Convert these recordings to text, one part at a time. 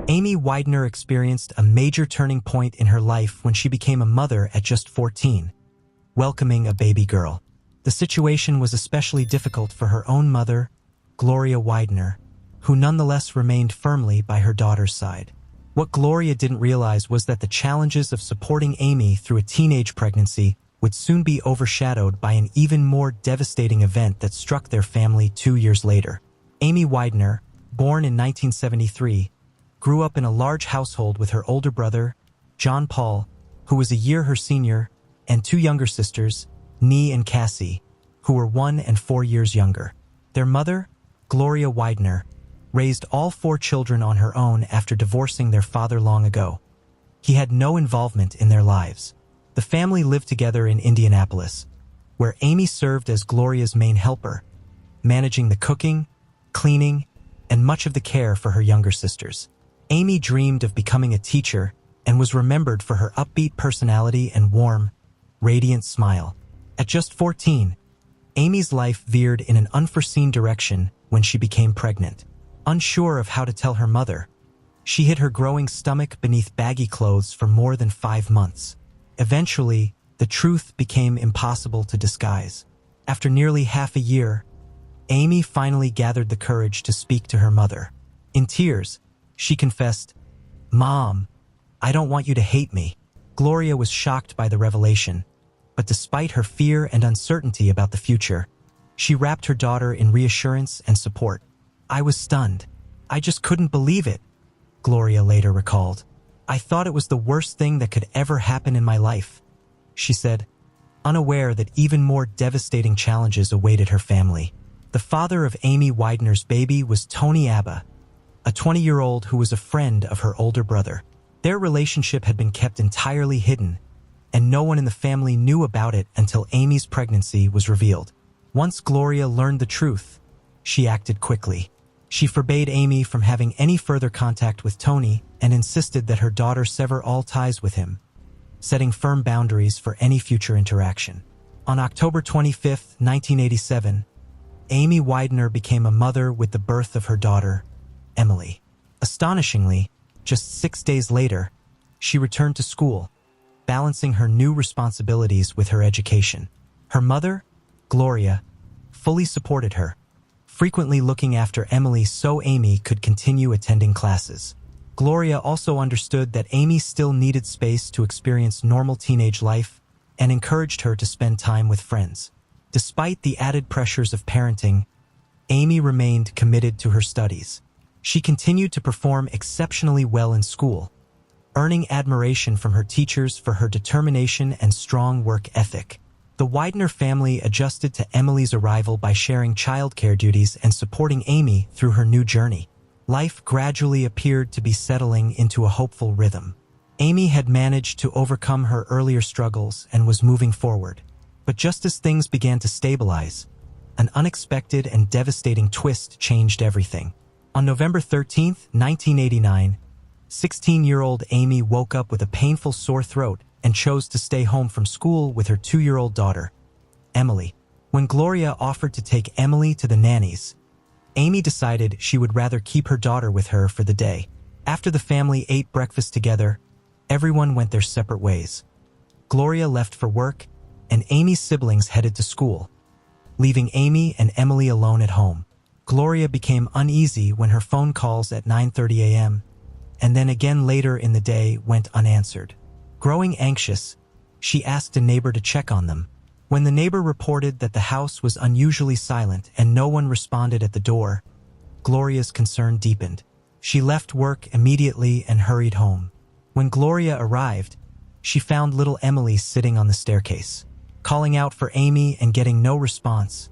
Amy Widener experienced a major turning point in her life when she became a mother at just 14, welcoming a baby girl. The situation was especially difficult for her own mother, Gloria Widener, who nonetheless remained firmly by her daughter's side. What Gloria didn't realize was that the challenges of supporting Amy through a teenage pregnancy would soon be overshadowed by an even more devastating event that struck their family 2 years later. Amy Widener, born in 1973, grew up in a large household with her older brother, John Paul, who was a year her senior, and 2 younger sisters, Nee and Cassie, who were 1 and 4 years younger. Their mother, Gloria Widener, raised all 4 children on her own after divorcing their father long ago. He had no involvement in their lives. The family lived together in Indianapolis, where Amy served as Gloria's main helper, managing the cooking, cleaning, and much of the care for her younger sisters. Amy dreamed of becoming a teacher and was remembered for her upbeat personality and warm, radiant smile. At just 14, Amy's life veered in an unforeseen direction when she became pregnant. Unsure of how to tell her mother, she hid her growing stomach beneath baggy clothes for more than 5 months. Eventually, the truth became impossible to disguise. After nearly half a year, Amy finally gathered the courage to speak to her mother. In tears, she confessed, "Mom, I don't want you to hate me." Gloria was shocked by the revelation, but despite her fear and uncertainty about the future, she wrapped her daughter in reassurance and support. "I was stunned. I just couldn't believe it," Gloria later recalled. "I thought it was the worst thing that could ever happen in my life," she said, unaware that even more devastating challenges awaited her family. The father of Amy Widener's baby was Tony Abba, a 20-year-old who was a friend of her older brother. Their relationship had been kept entirely hidden, and no one in the family knew about it until Amy's pregnancy was revealed. Once Gloria learned the truth, she acted quickly. She forbade Amy from having any further contact with Tony and insisted that her daughter sever all ties with him, setting firm boundaries for any future interaction. On October 25, 1987, Amy Widener became a mother with the birth of her daughter, Emily. Astonishingly, just 6 days later, she returned to school, balancing her new responsibilities with her education. Her mother, Gloria, fully supported her, frequently looking after Emily so Amy could continue attending classes. Gloria also understood that Amy still needed space to experience normal teenage life and encouraged her to spend time with friends. Despite the added pressures of parenting, Amy remained committed to her studies. She continued to perform exceptionally well in school, earning admiration from her teachers for her determination and strong work ethic. The Widener family adjusted to Emily's arrival by sharing childcare duties and supporting Amy through her new journey. Life gradually appeared to be settling into a hopeful rhythm. Amy had managed to overcome her earlier struggles and was moving forward. But just as things began to stabilize, an unexpected and devastating twist changed everything. On November 13, 1989, 16-year-old Amy woke up with a painful sore throat and chose to stay home from school with her 2-year-old daughter, Emily. When Gloria offered to take Emily to the nannies, Amy decided she would rather keep her daughter with her for the day. After the family ate breakfast together, everyone went their separate ways. Gloria left for work, and Amy's siblings headed to school, leaving Amy and Emily alone at home. Gloria became uneasy when her phone calls at 9:30 a.m., and then again later in the day went unanswered. Growing anxious, she asked a neighbor to check on them. When the neighbor reported that the house was unusually silent and no one responded at the door, Gloria's concern deepened. She left work immediately and hurried home. When Gloria arrived, she found little Emily sitting on the staircase. Calling out for Amy and getting no response,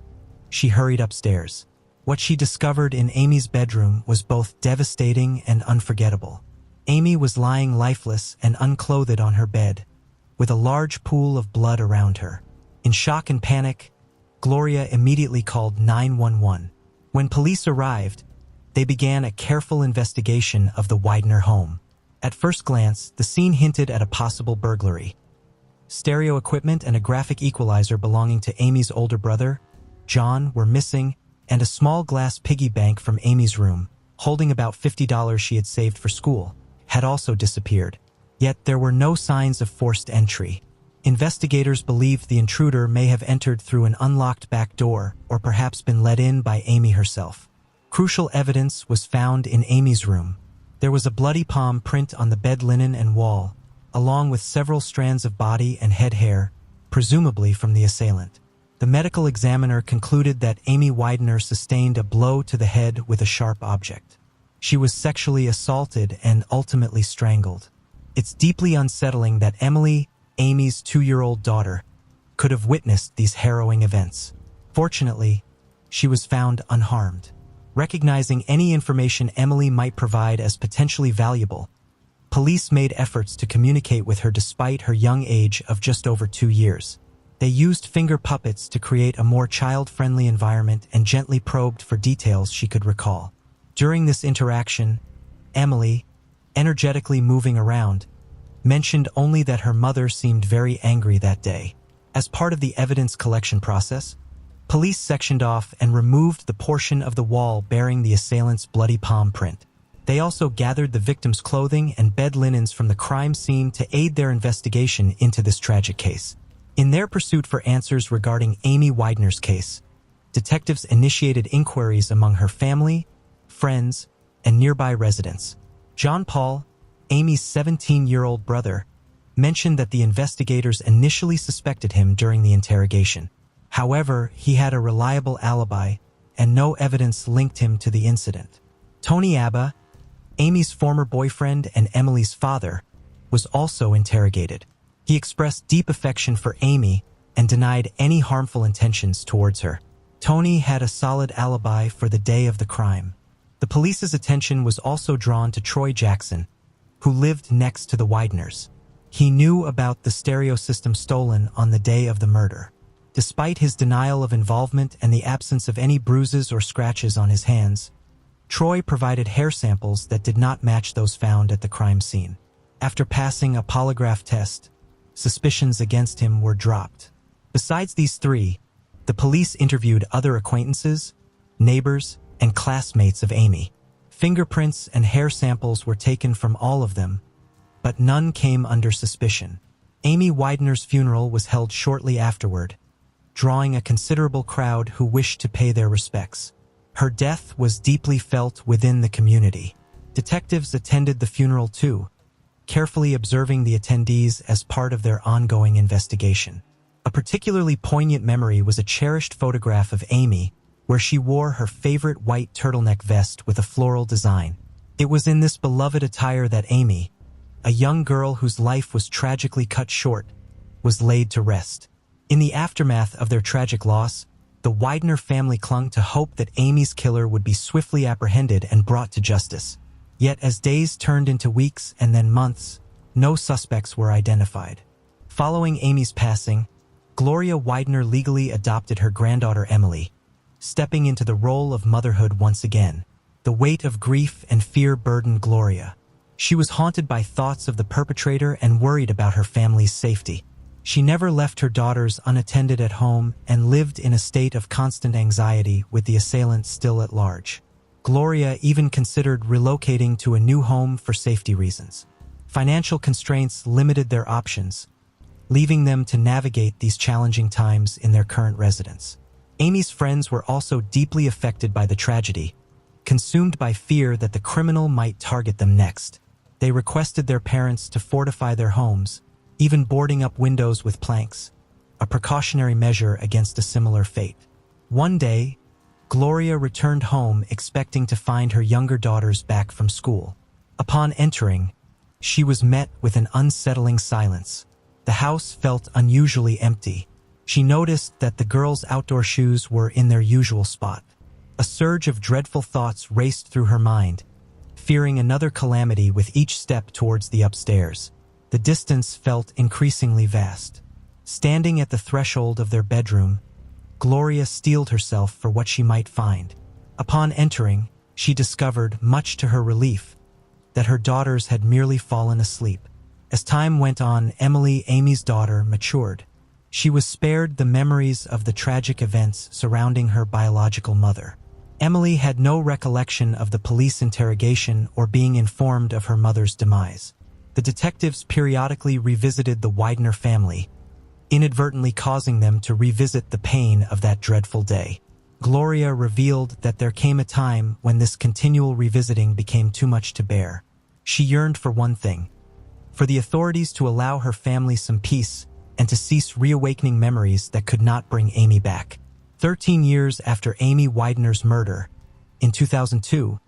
she hurried upstairs. What she discovered in Amy's bedroom was both devastating and unforgettable. Amy was lying lifeless and unclothed on her bed, with a large pool of blood around her. In shock and panic, Gloria immediately called 911. When police arrived, they began a careful investigation of the Widener home. At first glance, the scene hinted at a possible burglary. Stereo equipment and a graphic equalizer belonging to Amy's older brother, John, were missing, and a small glass piggy bank from Amy's room, holding about $50 she had saved for school, had also disappeared. Yet there were no signs of forced entry. Investigators believed the intruder may have entered through an unlocked back door or perhaps been let in by Amy herself. Crucial evidence was found in Amy's room. There was a bloody palm print on the bed linen and wall, along with several strands of body and head hair, presumably from the assailant. The medical examiner concluded that Amy Widener sustained a blow to the head with a sharp object. She was sexually assaulted and ultimately strangled. It's deeply unsettling that Emily, Amy's 2-year-old daughter, could have witnessed these harrowing events. Fortunately, she was found unharmed. Recognizing any information Emily might provide as potentially valuable, police made efforts to communicate with her despite her young age of just over 2 years. They used finger puppets to create a more child-friendly environment and gently probed for details she could recall. During this interaction, Emily, energetically moving around, mentioned only that her mother seemed very angry that day. As part of the evidence collection process, police sectioned off and removed the portion of the wall bearing the assailant's bloody palm print. They also gathered the victim's clothing and bed linens from the crime scene to aid their investigation into this tragic case. In their pursuit for answers regarding Amy Widener's case, detectives initiated inquiries among her family, friends, and nearby residents. John Paul, Amy's 17-year-old brother, mentioned that the investigators initially suspected him during the interrogation. However, he had a reliable alibi, and no evidence linked him to the incident. Tony Abba, Amy's former boyfriend and Emily's father, was also interrogated. He expressed deep affection for Amy and denied any harmful intentions towards her. Tony had a solid alibi for the day of the crime. The police's attention was also drawn to Troy Jackson, who lived next to the Wideners. He knew about the stereo system stolen on the day of the murder. Despite his denial of involvement and the absence of any bruises or scratches on his hands, Troy provided hair samples that did not match those found at the crime scene. After passing a polygraph test, suspicions against him were dropped. Besides these three, the police interviewed other acquaintances, neighbors, and classmates of Amy. Fingerprints and hair samples were taken from all of them, but none came under suspicion. Amy Widener's funeral was held shortly afterward, drawing a considerable crowd who wished to pay their respects. Her death was deeply felt within the community. Detectives attended the funeral too, carefully observing the attendees as part of their ongoing investigation. A particularly poignant memory was a cherished photograph of Amy, where she wore her favorite white turtleneck vest with a floral design. It was in this beloved attire that Amy, a young girl whose life was tragically cut short, was laid to rest. In the aftermath of their tragic loss, the Widener family clung to hope that Amy's killer would be swiftly apprehended and brought to justice. Yet as days turned into weeks and then months, no suspects were identified. Following Amy's passing, Gloria Widener legally adopted her granddaughter Emily, stepping into the role of motherhood once again. The weight of grief and fear burdened Gloria. She was haunted by thoughts of the perpetrator and worried about her family's safety. She never left her daughters unattended at home and lived in a state of constant anxiety with the assailant still at large. Gloria even considered relocating to a new home for safety reasons. Financial constraints limited their options, leaving them to navigate these challenging times in their current residence. Amy's friends were also deeply affected by the tragedy, consumed by fear that the criminal might target them next. They requested their parents to fortify their homes, even boarding up windows with planks, a precautionary measure against a similar fate. One day, Gloria returned home expecting to find her younger daughters back from school. Upon entering, she was met with an unsettling silence. The house felt unusually empty. She noticed that the girls' outdoor shoes were in their usual spot. A surge of dreadful thoughts raced through her mind, fearing another calamity with each step towards the upstairs. The distance felt increasingly vast. Standing at the threshold of their bedroom, Gloria steeled herself for what she might find. Upon entering, she discovered, much to her relief, that her daughters had merely fallen asleep. As time went on, Emily, Amy's daughter, matured. She was spared the memories of the tragic events surrounding her biological mother. Emily had no recollection of the police interrogation or being informed of her mother's demise. The detectives periodically revisited the Widener family, inadvertently causing them to revisit the pain of that dreadful day. Gloria revealed that there came a time when this continual revisiting became too much to bear. She yearned for one thing: for the authorities to allow her family some peace and to cease reawakening memories that could not bring Amy back. 13 years after Amy Widener's murder, in 2002,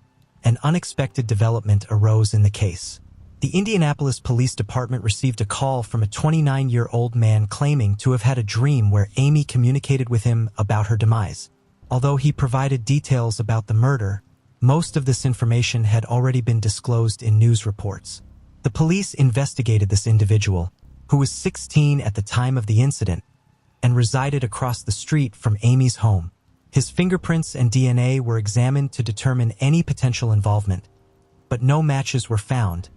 an unexpected development arose in the case. The Indianapolis Police Department received a call from a 29-year-old man claiming to have had a dream where Amy communicated with him about her demise. Although he provided details about the murder, most of this information had already been disclosed in news reports. The police investigated this individual, who was 16 at the time of the incident, and resided across the street from Amy's home. His fingerprints and DNA were examined to determine any potential involvement, but no matches were found,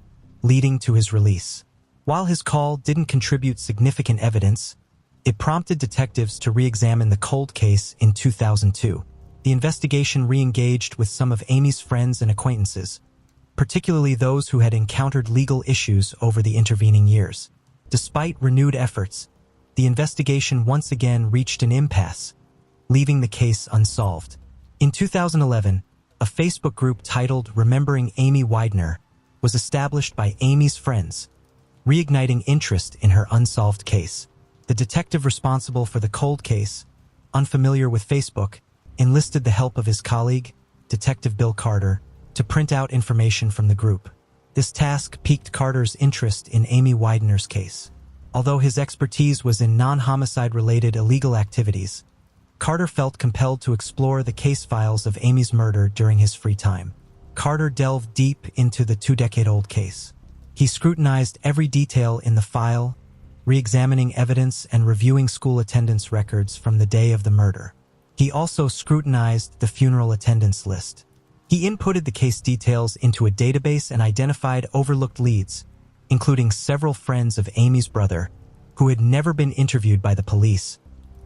leading to his release. While his call didn't contribute significant evidence, it prompted detectives to re-examine the cold case in 2002. The investigation re-engaged with some of Amy's friends and acquaintances, particularly those who had encountered legal issues over the intervening years. Despite renewed efforts, the investigation once again reached an impasse, leaving the case unsolved. In 2011, a Facebook group titled Remembering Amy Widener was established by Amy's friends, reigniting interest in her unsolved case. The detective responsible for the cold case, unfamiliar with Facebook, enlisted the help of his colleague, Detective Bill Carter, to print out information from the group. This task piqued Carter's interest in Amy Widener's case. Although his expertise was in non-homicide-related illegal activities, Carter felt compelled to explore the case files of Amy's murder during his free time. Carter delved deep into the 2-decade-old case. He scrutinized every detail in the file, re-examining evidence and reviewing school attendance records from the day of the murder. He also scrutinized the funeral attendance list. He inputted the case details into a database and identified overlooked leads, including several friends of Amy's brother, who had never been interviewed by the police,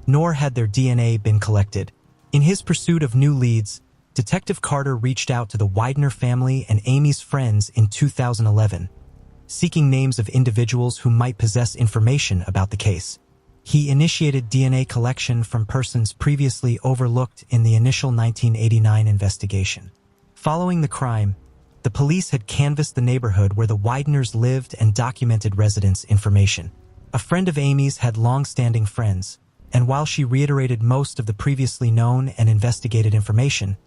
nor had their DNA been collected. In his pursuit of new leads, Detective Carter reached out to the Widener family and Amy's friends in 2011, seeking names of individuals who might possess information about the case. He initiated DNA collection from persons previously overlooked in the initial 1989 investigation. Following the crime, the police had canvassed the neighborhood where the Wideners lived and documented residence information. A friend of Amy's had long-standing friends, and while she reiterated most of the previously known and investigated information,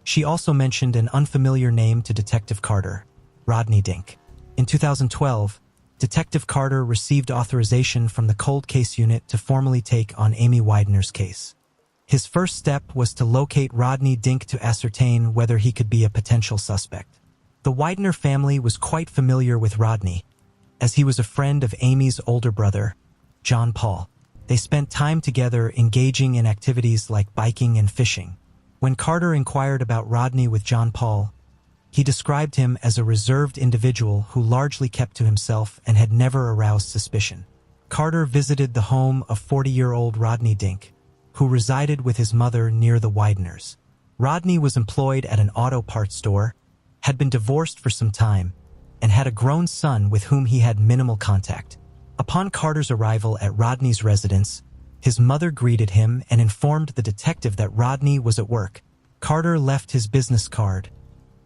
she also mentioned an unfamiliar name to Detective Carter, Rodney Dink. In 2012, Detective Carter received authorization from the Cold Case Unit to formally take on Amy Widener's case. His first step was to locate Rodney Dink to ascertain whether he could be a potential suspect. The Widener family was quite familiar with Rodney, as he was a friend of Amy's older brother, John Paul. They spent time together engaging in activities like biking and fishing. When Carter inquired about Rodney with John Paul, he described him as a reserved individual who largely kept to himself and had never aroused suspicion. Carter visited the home of 40-year-old Rodney Dink, who resided with his mother near the Wideners. Rodney was employed at an auto parts store, had been divorced for some time, and had a grown son with whom he had minimal contact. Upon Carter's arrival at Rodney's residence, his mother greeted him and informed the detective that Rodney was at work. Carter left his business card,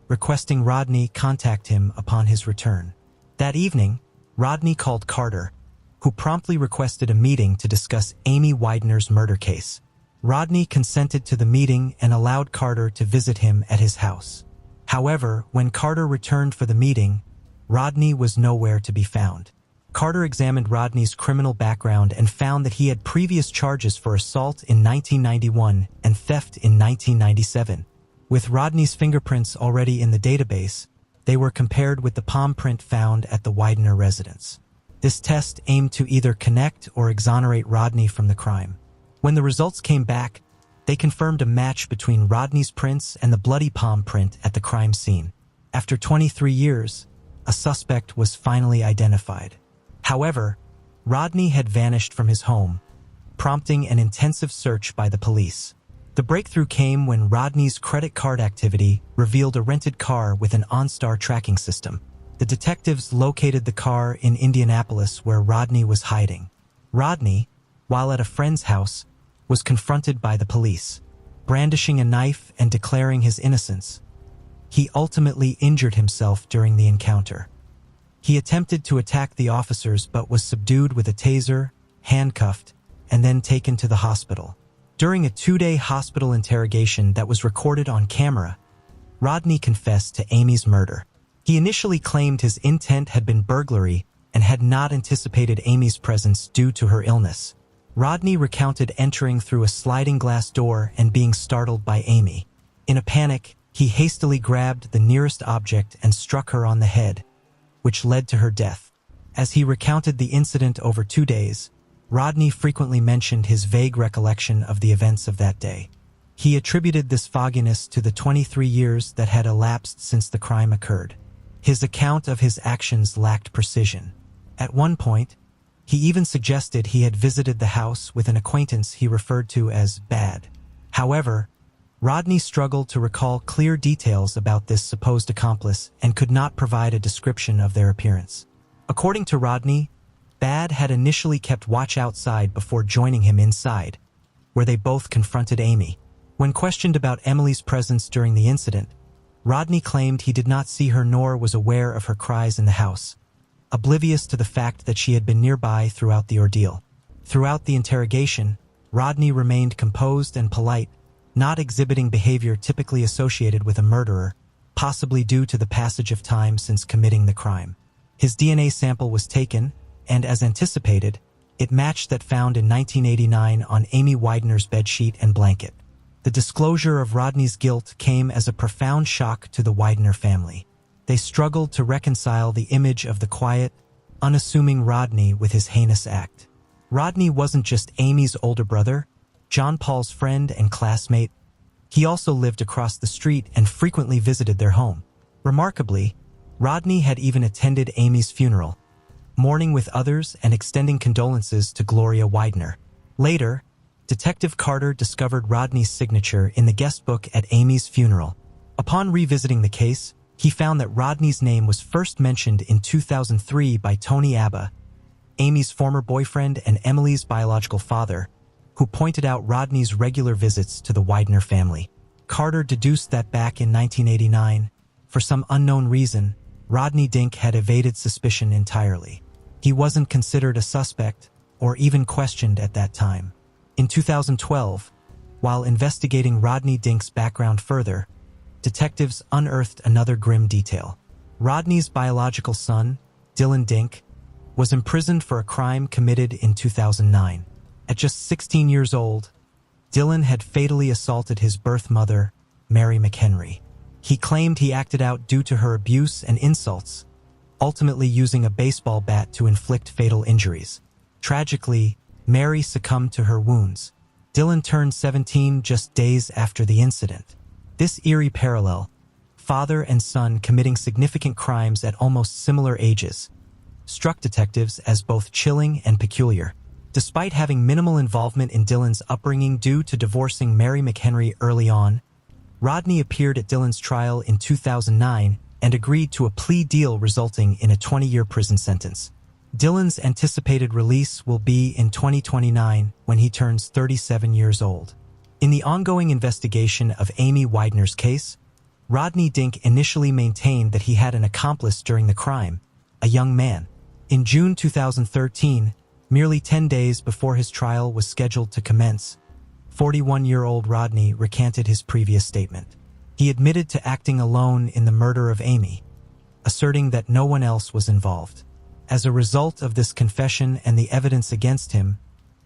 requesting Rodney contact him upon his return. That evening, Rodney called Carter, who promptly requested a meeting to discuss Amy Widener's murder case. Rodney consented to the meeting and allowed Carter to visit him at his house. However, when Carter returned for the meeting, Rodney was nowhere to be found. Carter examined Rodney's criminal background and found that he had previous charges for assault in 1991 and theft in 1997. With Rodney's fingerprints already in the database, they were compared with the palm print found at the Widener residence. This test aimed to either connect or exonerate Rodney from the crime. When the results came back, they confirmed a match between Rodney's prints and the bloody palm print at the crime scene. After 23 years, a suspect was finally identified. However, Rodney had vanished from his home, prompting an intensive search by the police. The breakthrough came when Rodney's credit card activity revealed a rented car with an OnStar tracking system. The detectives located the car in Indianapolis where Rodney was hiding. Rodney, while at a friend's house, was confronted by the police, brandishing a knife and declaring his innocence. He ultimately injured himself during the encounter. He attempted to attack the officers but was subdued with a taser, handcuffed, and then taken to the hospital. During a 2-day hospital interrogation that was recorded on camera, Rodney confessed to Amy's murder. He initially claimed his intent had been burglary and had not anticipated Amy's presence due to her illness. Rodney recounted entering through a sliding glass door and being startled by Amy. In a panic, he hastily grabbed the nearest object and struck her on the head, which led to her death. As he recounted the incident over 2 days, Rodney frequently mentioned his vague recollection of the events of that day. He attributed this fogginess to the 23 years that had elapsed since the crime occurred. His account of his actions lacked precision. At one point, he even suggested he had visited the house with an acquaintance he referred to as Bad. However, Rodney struggled to recall clear details about this supposed accomplice and could not provide a description of their appearance. According to Rodney, Bad had initially kept watch outside before joining him inside, where they both confronted Amy. When questioned about Emily's presence during the incident, Rodney claimed he did not see her nor was aware of her cries in the house, oblivious to the fact that she had been nearby throughout the ordeal. Throughout the interrogation, Rodney remained composed and polite, not exhibiting behavior typically associated with a murderer, possibly due to the passage of time since committing the crime. His DNA sample was taken, and as anticipated, it matched that found in 1989 on Amy Widener's bedsheet and blanket. The disclosure of Rodney's guilt came as a profound shock to the Widener family. They struggled to reconcile the image of the quiet, unassuming Rodney with his heinous act. Rodney wasn't just Amy's older brother, John Paul's friend and classmate. He also lived across the street and frequently visited their home. Remarkably, Rodney had even attended Amy's funeral, mourning with others and extending condolences to Gloria Widener. Later, Detective Carter discovered Rodney's signature in the guest book at Amy's funeral. Upon revisiting the case, he found that Rodney's name was first mentioned in 2003 by Tony Abba, Amy's former boyfriend and Emily's biological father, who pointed out Rodney's regular visits to the Widener family. Carter deduced that back in 1989, for some unknown reason, Rodney Dink had evaded suspicion entirely. He wasn't considered a suspect or even questioned at that time. In 2012, while investigating Rodney Dink's background further, detectives unearthed another grim detail. Rodney's biological son, Dylan Dink, was imprisoned for a crime committed in 2009. At just 16 years old, Dylan had fatally assaulted his birth mother, Mary McHenry. He claimed he acted out due to her abuse and insults, ultimately using a baseball bat to inflict fatal injuries. Tragically, Mary succumbed to her wounds. Dylan turned 17 just days after the incident. This eerie parallel, father and son committing significant crimes at almost similar ages, struck detectives as both chilling and peculiar. Despite having minimal involvement in Dylan's upbringing due to divorcing Mary McHenry early on, Rodney appeared at Dylan's trial in 2009 and agreed to a plea deal resulting in a 20-year prison sentence. Dylan's anticipated release will be in 2029 when he turns 37 years old. In the ongoing investigation of Amy Widener's case, Rodney Dink initially maintained that he had an accomplice during the crime, a young man. In June 2013, merely 10 days before his trial was scheduled to commence, 41-year-old Rodney recanted his previous statement. He admitted to acting alone in the murder of Amy, asserting that no one else was involved. As a result of this confession and the evidence against him,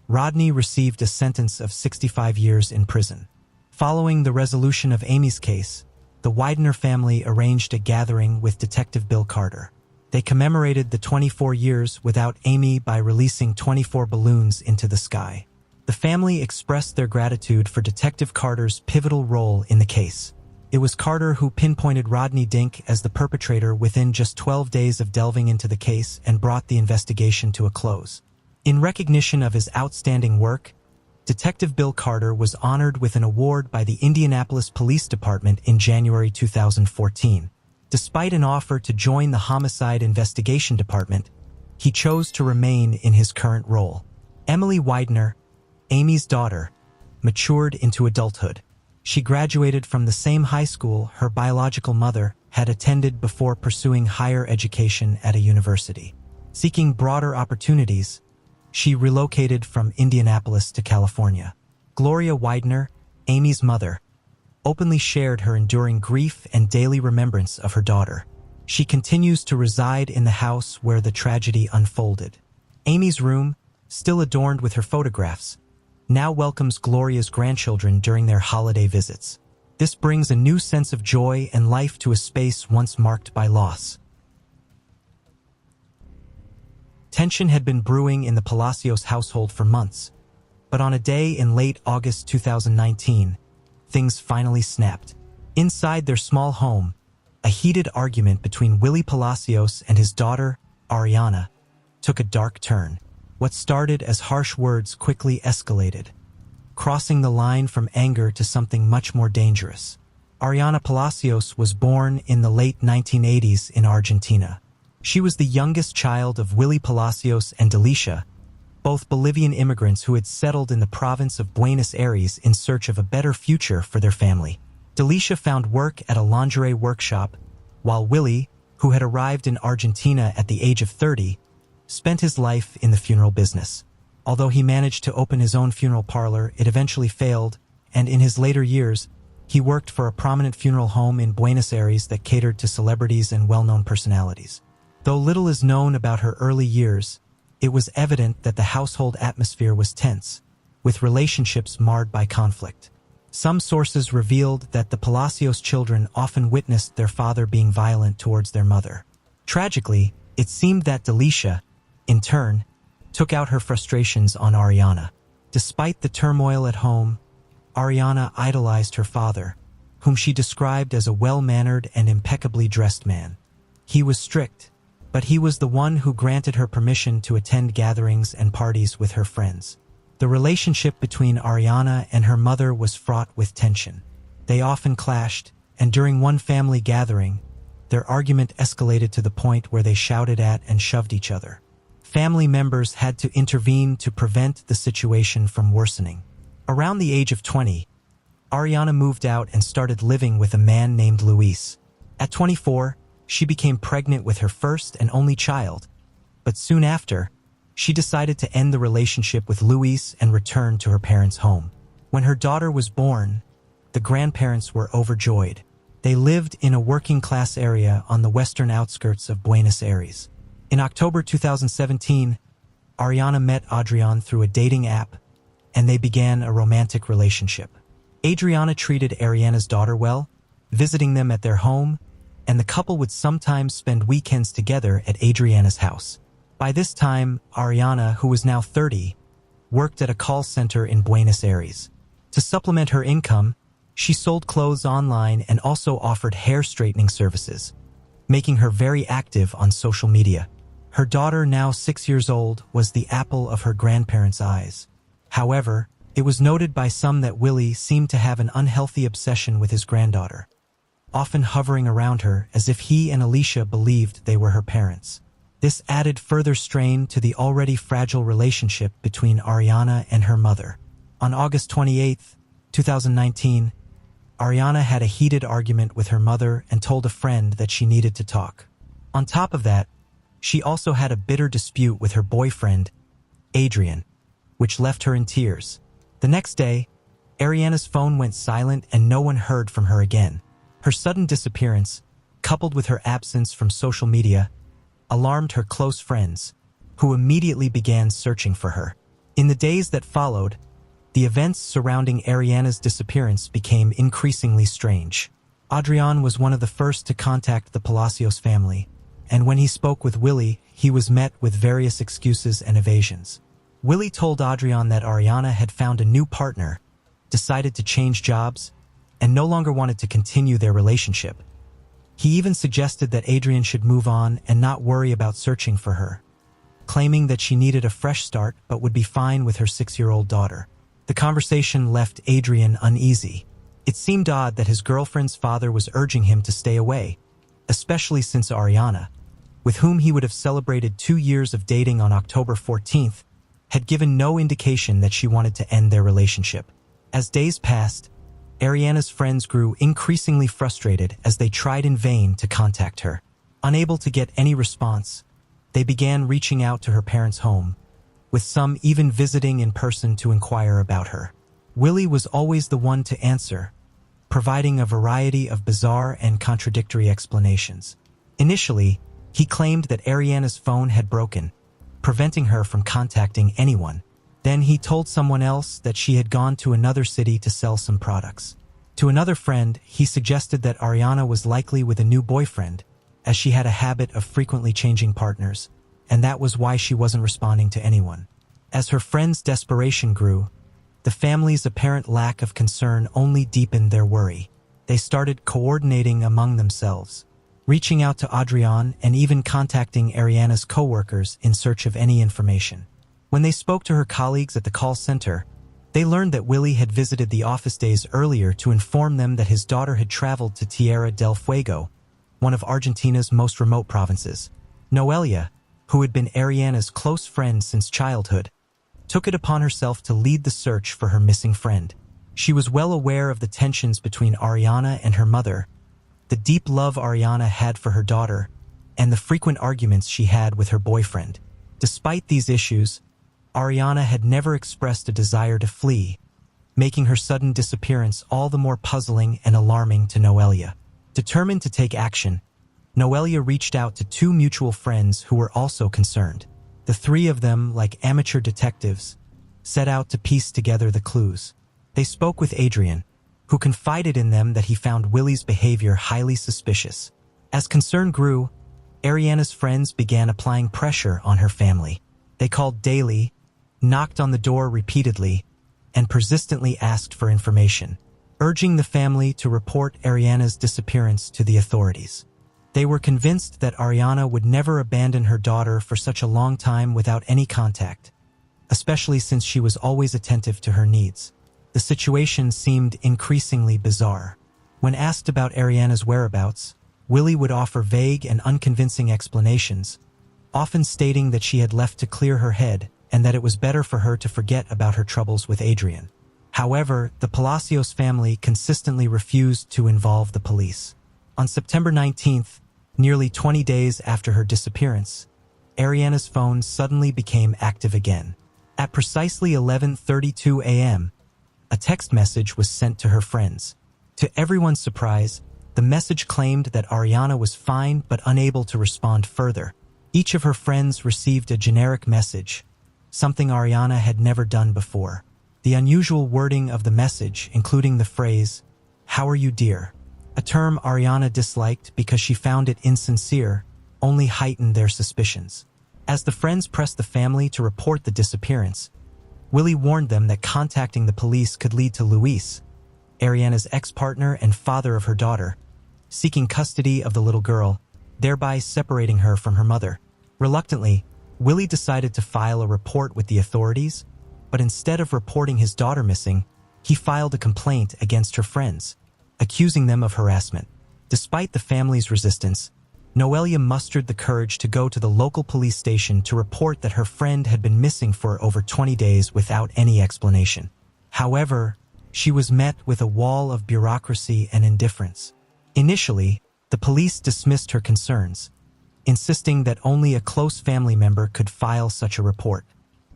Rodney received a sentence of 65 years in prison. Following the resolution of Amy's case, the Widener family arranged a gathering with Detective Bill Carter. They commemorated the 24 years without Amy by releasing 24 balloons into the sky. The family expressed their gratitude for Detective Carter's pivotal role in the case. It was Carter who pinpointed Rodney Dink as the perpetrator within just 12 days of delving into the case and brought the investigation to a close. In recognition of his outstanding work, Detective Bill Carter was honored with an award by the Indianapolis Police Department in January 2014. Despite an offer to join the Homicide Investigation Department, he chose to remain in his current role. Emily Widener, Amy's daughter, matured into adulthood. She graduated from the same high school her biological mother had attended before pursuing higher education at a university. Seeking broader opportunities, she relocated from Indianapolis to California. Gloria Widener, Amy's mother, openly shared her enduring grief and daily remembrance of her daughter. She continues to reside in the house where the tragedy unfolded. Amy's room, still adorned with her photographs, now welcomes Gloria's grandchildren during their holiday visits. This brings a new sense of joy and life to a space once marked by loss. Tension had been brewing in the Palacios household for months, but on a day in late August 2019, things finally snapped. Inside their small home, a heated argument between Willie Palacios and his daughter, Ariana, took a dark turn. What started as harsh words quickly escalated, crossing the line from anger to something much more dangerous. Ariana Palacios was born in the late 1980s in Argentina. She was the youngest child of Willie Palacios and Delicia, both Bolivian immigrants who had settled in the province of Buenos Aires in search of a better future for their family. Delicia found work at a lingerie workshop, while Willie, who had arrived in Argentina at the age of 30, spent his life in the funeral business. Although he managed to open his own funeral parlor, it eventually failed, and in his later years, he worked for a prominent funeral home in Buenos Aires that catered to celebrities and well-known personalities. Though little is known about her early years, it was evident that the household atmosphere was tense, with relationships marred by conflict. Some sources revealed that the Palacios children often witnessed their father being violent towards their mother. Tragically, it seemed that Delicia, in turn, took out her frustrations on Ariana. Despite the turmoil at home, Ariana idolized her father, whom she described as a well-mannered and impeccably dressed man. He was strict, but he was the one who granted her permission to attend gatherings and parties with her friends. The relationship between Ariana and her mother was fraught with tension. They often clashed, and during one family gathering, their argument escalated to the point where they shouted at and shoved each other. Family members had to intervene to prevent the situation from worsening. Around the age of 20, Ariana moved out and started living with a man named Luis. At 24, she became pregnant with her first and only child, but soon after, she decided to end the relationship with Luis and return to her parents' home. When her daughter was born, the grandparents were overjoyed. They lived in a working-class area on the western outskirts of Buenos Aires. In October 2017, Ariana met Adrian through a dating app, and they began a romantic relationship. Adriana treated Ariana's daughter well, visiting them at their home, and the couple would sometimes spend weekends together at Adriana's house. By this time, Ariana, who was now 30, worked at a call center in Buenos Aires. To supplement her income, she sold clothes online and also offered hair straightening services, making her very active on social media. Her daughter, now 6 years old, was the apple of her grandparents' eyes. However, it was noted by some that Willie seemed to have an unhealthy obsession with his granddaughter, often hovering around her as if he and Alicia believed they were her parents. This added further strain to the already fragile relationship between Ariana and her mother. On August 28, 2019, Ariana had a heated argument with her mother and told a friend that she needed to talk. On top of that, she also had a bitter dispute with her boyfriend, Adrian, which left her in tears. The next day, Ariana's phone went silent and no one heard from her again. Her sudden disappearance, coupled with her absence from social media, alarmed her close friends, who immediately began searching for her. In the days that followed, the events surrounding Ariana's disappearance became increasingly strange. Adrian was one of the first to contact the Palacios family, and when he spoke with Willie, he was met with various excuses and evasions. Willie told Adrian that Ariana had found a new partner, decided to change jobs, and no longer wanted to continue their relationship. He even suggested that Adrian should move on and not worry about searching for her, claiming that she needed a fresh start but would be fine with her 6-year-old daughter. The conversation left Adrian uneasy. It seemed odd that his girlfriend's father was urging him to stay away, especially since Ariana, with whom he would have celebrated 2 years of dating on October 14th, had given no indication that she wanted to end their relationship. As days passed, Ariana's friends grew increasingly frustrated as they tried in vain to contact her. Unable to get any response, they began reaching out to her parents' home, with some even visiting in person to inquire about her. Willie was always the one to answer, providing a variety of bizarre and contradictory explanations. Initially, he claimed that Ariana's phone had broken, preventing her from contacting anyone. Then he told someone else that she had gone to another city to sell some products. To another friend, he suggested that Ariana was likely with a new boyfriend, as she had a habit of frequently changing partners, and that was why she wasn't responding to anyone. As her friend's desperation grew, the family's apparent lack of concern only deepened their worry. They started coordinating among themselves, reaching out to Adrian and even contacting Ariana's co-workers in search of any information. When they spoke to her colleagues at the call center, they learned that Willie had visited the office days earlier to inform them that his daughter had traveled to Tierra del Fuego, one of Argentina's most remote provinces. Noelia, who had been Ariana's close friend since childhood, took it upon herself to lead the search for her missing friend. She was well aware of the tensions between Ariana and her mother, the deep love Ariana had for her daughter, and the frequent arguments she had with her boyfriend. Despite these issues, Ariana had never expressed a desire to flee, making her sudden disappearance all the more puzzling and alarming to Noelia. Determined to take action, Noelia reached out to 2 mutual friends who were also concerned. The 3 of them, like amateur detectives, set out to piece together the clues. They spoke with Adrian, who confided in them that he found Willie's behavior highly suspicious. As concern grew, Ariana's friends began applying pressure on her family. They called daily, knocked on the door repeatedly, and persistently asked for information, urging the family to report Ariana's disappearance to the authorities. They were convinced that Ariana would never abandon her daughter for such a long time without any contact, especially since she was always attentive to her needs. The situation seemed increasingly bizarre. When asked about Ariana's whereabouts, Willie would offer vague and unconvincing explanations, often stating that she had left to clear her head and that it was better for her to forget about her troubles with Adrian. However, the Palacios family consistently refused to involve the police. On September 19th, nearly 20 days after her disappearance, Ariana's phone suddenly became active again. At precisely 11:32 a.m., a text message was sent to her friends. To everyone's surprise, the message claimed that Ariana was fine but unable to respond further. Each of her friends received a generic message, something Ariana had never done before. The unusual wording of the message, including the phrase, "How are you, dear?" a term Ariana disliked because she found it insincere, only heightened their suspicions. As the friends pressed the family to report the disappearance, Willie warned them that contacting the police could lead to Luis, Ariana's ex-partner and father of her daughter, seeking custody of the little girl, thereby separating her from her mother. Reluctantly, Willie decided to file a report with the authorities, but instead of reporting his daughter missing, he filed a complaint against her friends, accusing them of harassment. Despite the family's resistance, Noelia mustered the courage to go to the local police station to report that her friend had been missing for over 20 days without any explanation. However, she was met with a wall of bureaucracy and indifference. Initially, the police dismissed her concerns, insisting that only a close family member could file such a report.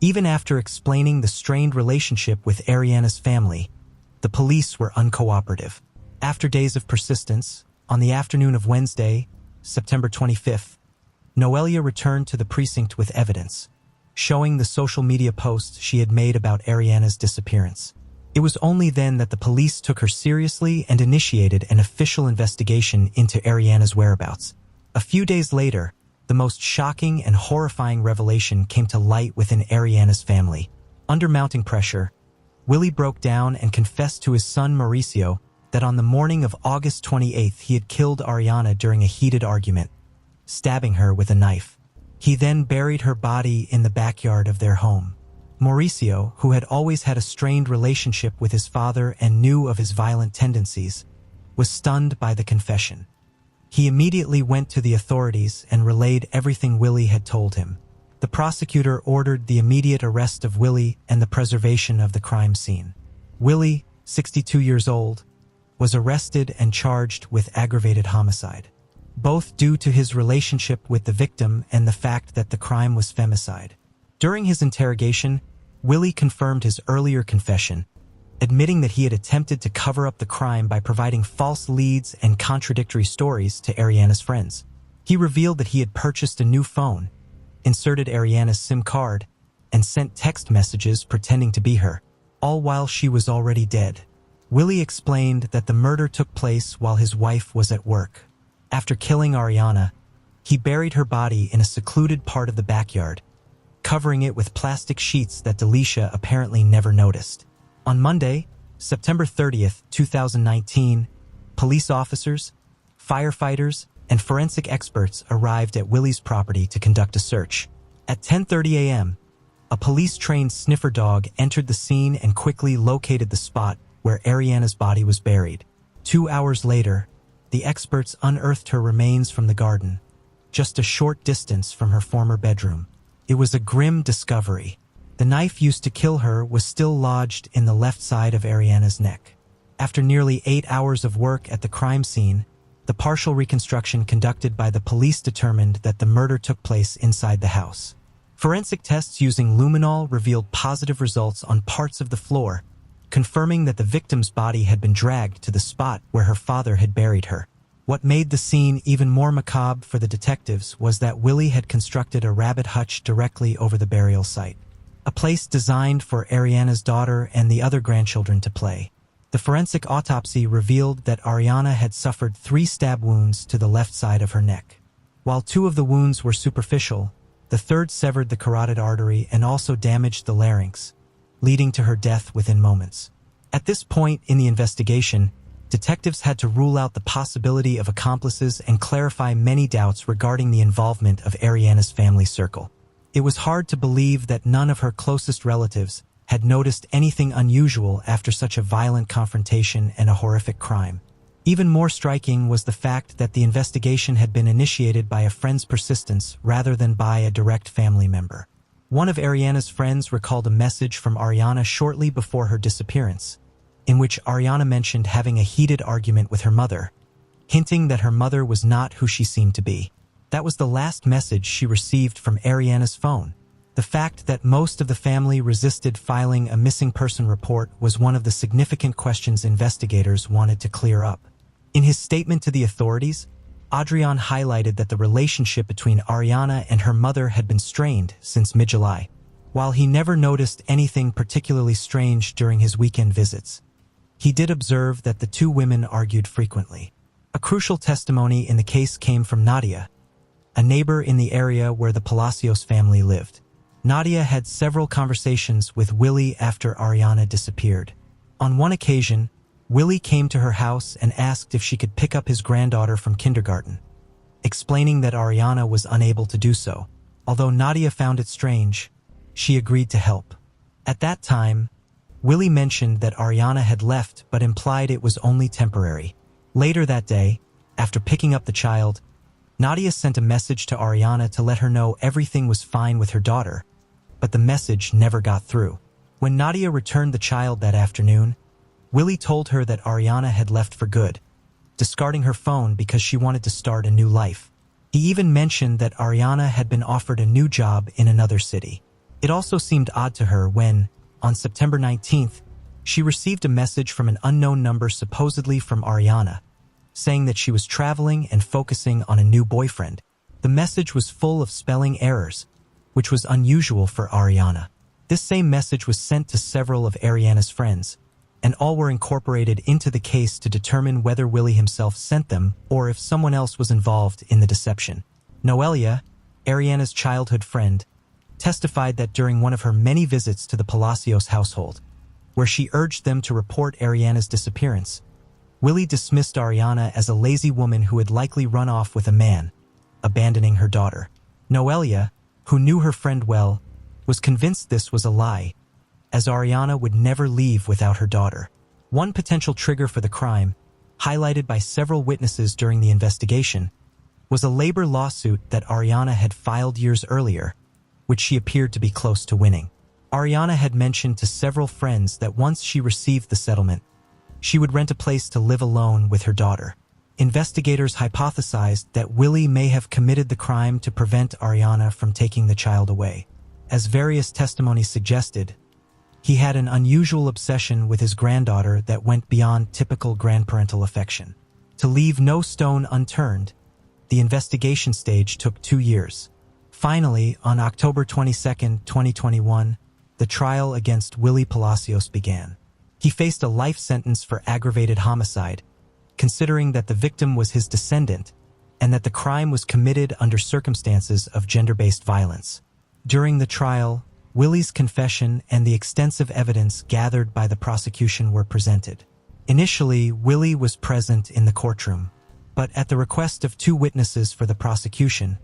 Even after explaining the strained relationship with Ariana's family, the police were uncooperative. After days of persistence, on the afternoon of Wednesday, September 25th, Noelia returned to the precinct with evidence, showing the social media posts she had made about Ariana's disappearance. It was only then that the police took her seriously and initiated an official investigation into Ariana's whereabouts. A few days later, the most shocking and horrifying revelation came to light within Ariana's family. Under mounting pressure, Willie broke down and confessed to his son Mauricio that on the morning of August 28th he had killed Ariana during a heated argument, stabbing her with a knife. He then buried her body in the backyard of their home. Mauricio, who had always had a strained relationship with his father and knew of his violent tendencies, was stunned by the confession. He immediately went to the authorities and relayed everything Willie had told him. The prosecutor ordered the immediate arrest of Willie and the preservation of the crime scene. Willie, 62 years old, was arrested and charged with aggravated homicide, both due to his relationship with the victim and the fact that the crime was femicide. During his interrogation, Willie confirmed his earlier confession, admitting that he had attempted to cover up the crime by providing false leads and contradictory stories to Ariana's friends. He revealed that he had purchased a new phone, inserted Ariana's SIM card, and sent text messages pretending to be her, all while she was already dead. Willie explained that the murder took place while his wife was at work. After killing Ariana, he buried her body in a secluded part of the backyard, covering it with plastic sheets that Delisha apparently never noticed. On Monday, September 30th, 2019, police officers, firefighters, and forensic experts arrived at Willie's property to conduct a search. At 10:30 a.m., a police-trained sniffer dog entered the scene and quickly located the spot where Ariana's body was buried. 2 hours later, the experts unearthed her remains from the garden, just a short distance from her former bedroom. It was a grim discovery. The knife used to kill her was still lodged in the left side of Ariana's neck. After nearly 8 hours of work at the crime scene, the partial reconstruction conducted by the police determined that the murder took place inside the house. Forensic tests using luminol revealed positive results on parts of the floor, confirming that the victim's body had been dragged to the spot where her father had buried her. What made the scene even more macabre for the detectives was that Willie had constructed a rabbit hutch directly over the burial site, a place designed for Ariana's daughter and the other grandchildren to play. The forensic autopsy revealed that Ariana had suffered 3 stab wounds to the left side of her neck. While 2 of the wounds were superficial, the third severed the carotid artery and also damaged the larynx, leading to her death within moments. At this point in the investigation, detectives had to rule out the possibility of accomplices and clarify many doubts regarding the involvement of Ariana's family circle. It was hard to believe that none of her closest relatives had noticed anything unusual after such a violent confrontation and a horrific crime. Even more striking was the fact that the investigation had been initiated by a friend's persistence rather than by a direct family member. One of Ariana's friends recalled a message from Ariana shortly before her disappearance, in which Ariana mentioned having a heated argument with her mother, hinting that her mother was not who she seemed to be. That was the last message she received from Ariana's phone. The fact that most of the family resisted filing a missing person report was one of the significant questions investigators wanted to clear up. In his statement to the authorities, Adrian highlighted that the relationship between Ariana and her mother had been strained since mid-July. While he never noticed anything particularly strange during his weekend visits, he did observe that the 2 women argued frequently. A crucial testimony in the case came from Nadia, a neighbor in the area where the Palacios family lived. Nadia had several conversations with Willie after Ariana disappeared. On one occasion, Willie came to her house and asked if she could pick up his granddaughter from kindergarten, explaining that Ariana was unable to do so. Although Nadia found it strange, she agreed to help. At that time, Willie mentioned that Ariana had left but implied it was only temporary. Later that day, after picking up the child, Nadia sent a message to Ariana to let her know everything was fine with her daughter, but the message never got through. When Nadia returned the child that afternoon, Willie told her that Ariana had left for good, discarding her phone because she wanted to start a new life. He even mentioned that Ariana had been offered a new job in another city. It also seemed odd to her when, on September 19th, she received a message from an unknown number supposedly from Ariana, saying that she was traveling and focusing on a new boyfriend. The message was full of spelling errors, which was unusual for Ariana. This same message was sent to several of Ariana's friends, and all were incorporated into the case to determine whether Willie himself sent them or if someone else was involved in the deception. Noelia, Ariana's childhood friend, testified that during one of her many visits to the Palacios household, where she urged them to report Ariana's disappearance, Willie dismissed Ariana as a lazy woman who had likely run off with a man, abandoning her daughter. Noelia, who knew her friend well, was convinced this was a lie, as Ariana would never leave without her daughter. One potential trigger for the crime, highlighted by several witnesses during the investigation, was a labor lawsuit that Ariana had filed years earlier, which she appeared to be close to winning. Ariana had mentioned to several friends that once she received the settlement, she would rent a place to live alone with her daughter. Investigators hypothesized that Willie may have committed the crime to prevent Ariana from taking the child away. As various testimonies suggested, he had an unusual obsession with his granddaughter that went beyond typical grandparental affection. To leave no stone unturned, the investigation stage took 2 years. Finally, on October 22, 2021, the trial against Willie Palacios began. He faced a life sentence for aggravated homicide, considering that the victim was his descendant and that the crime was committed under circumstances of gender-based violence. During the trial, Willie's confession and the extensive evidence gathered by the prosecution were presented. Initially, Willie was present in the courtroom, but at the request of 2 witnesses for the prosecution,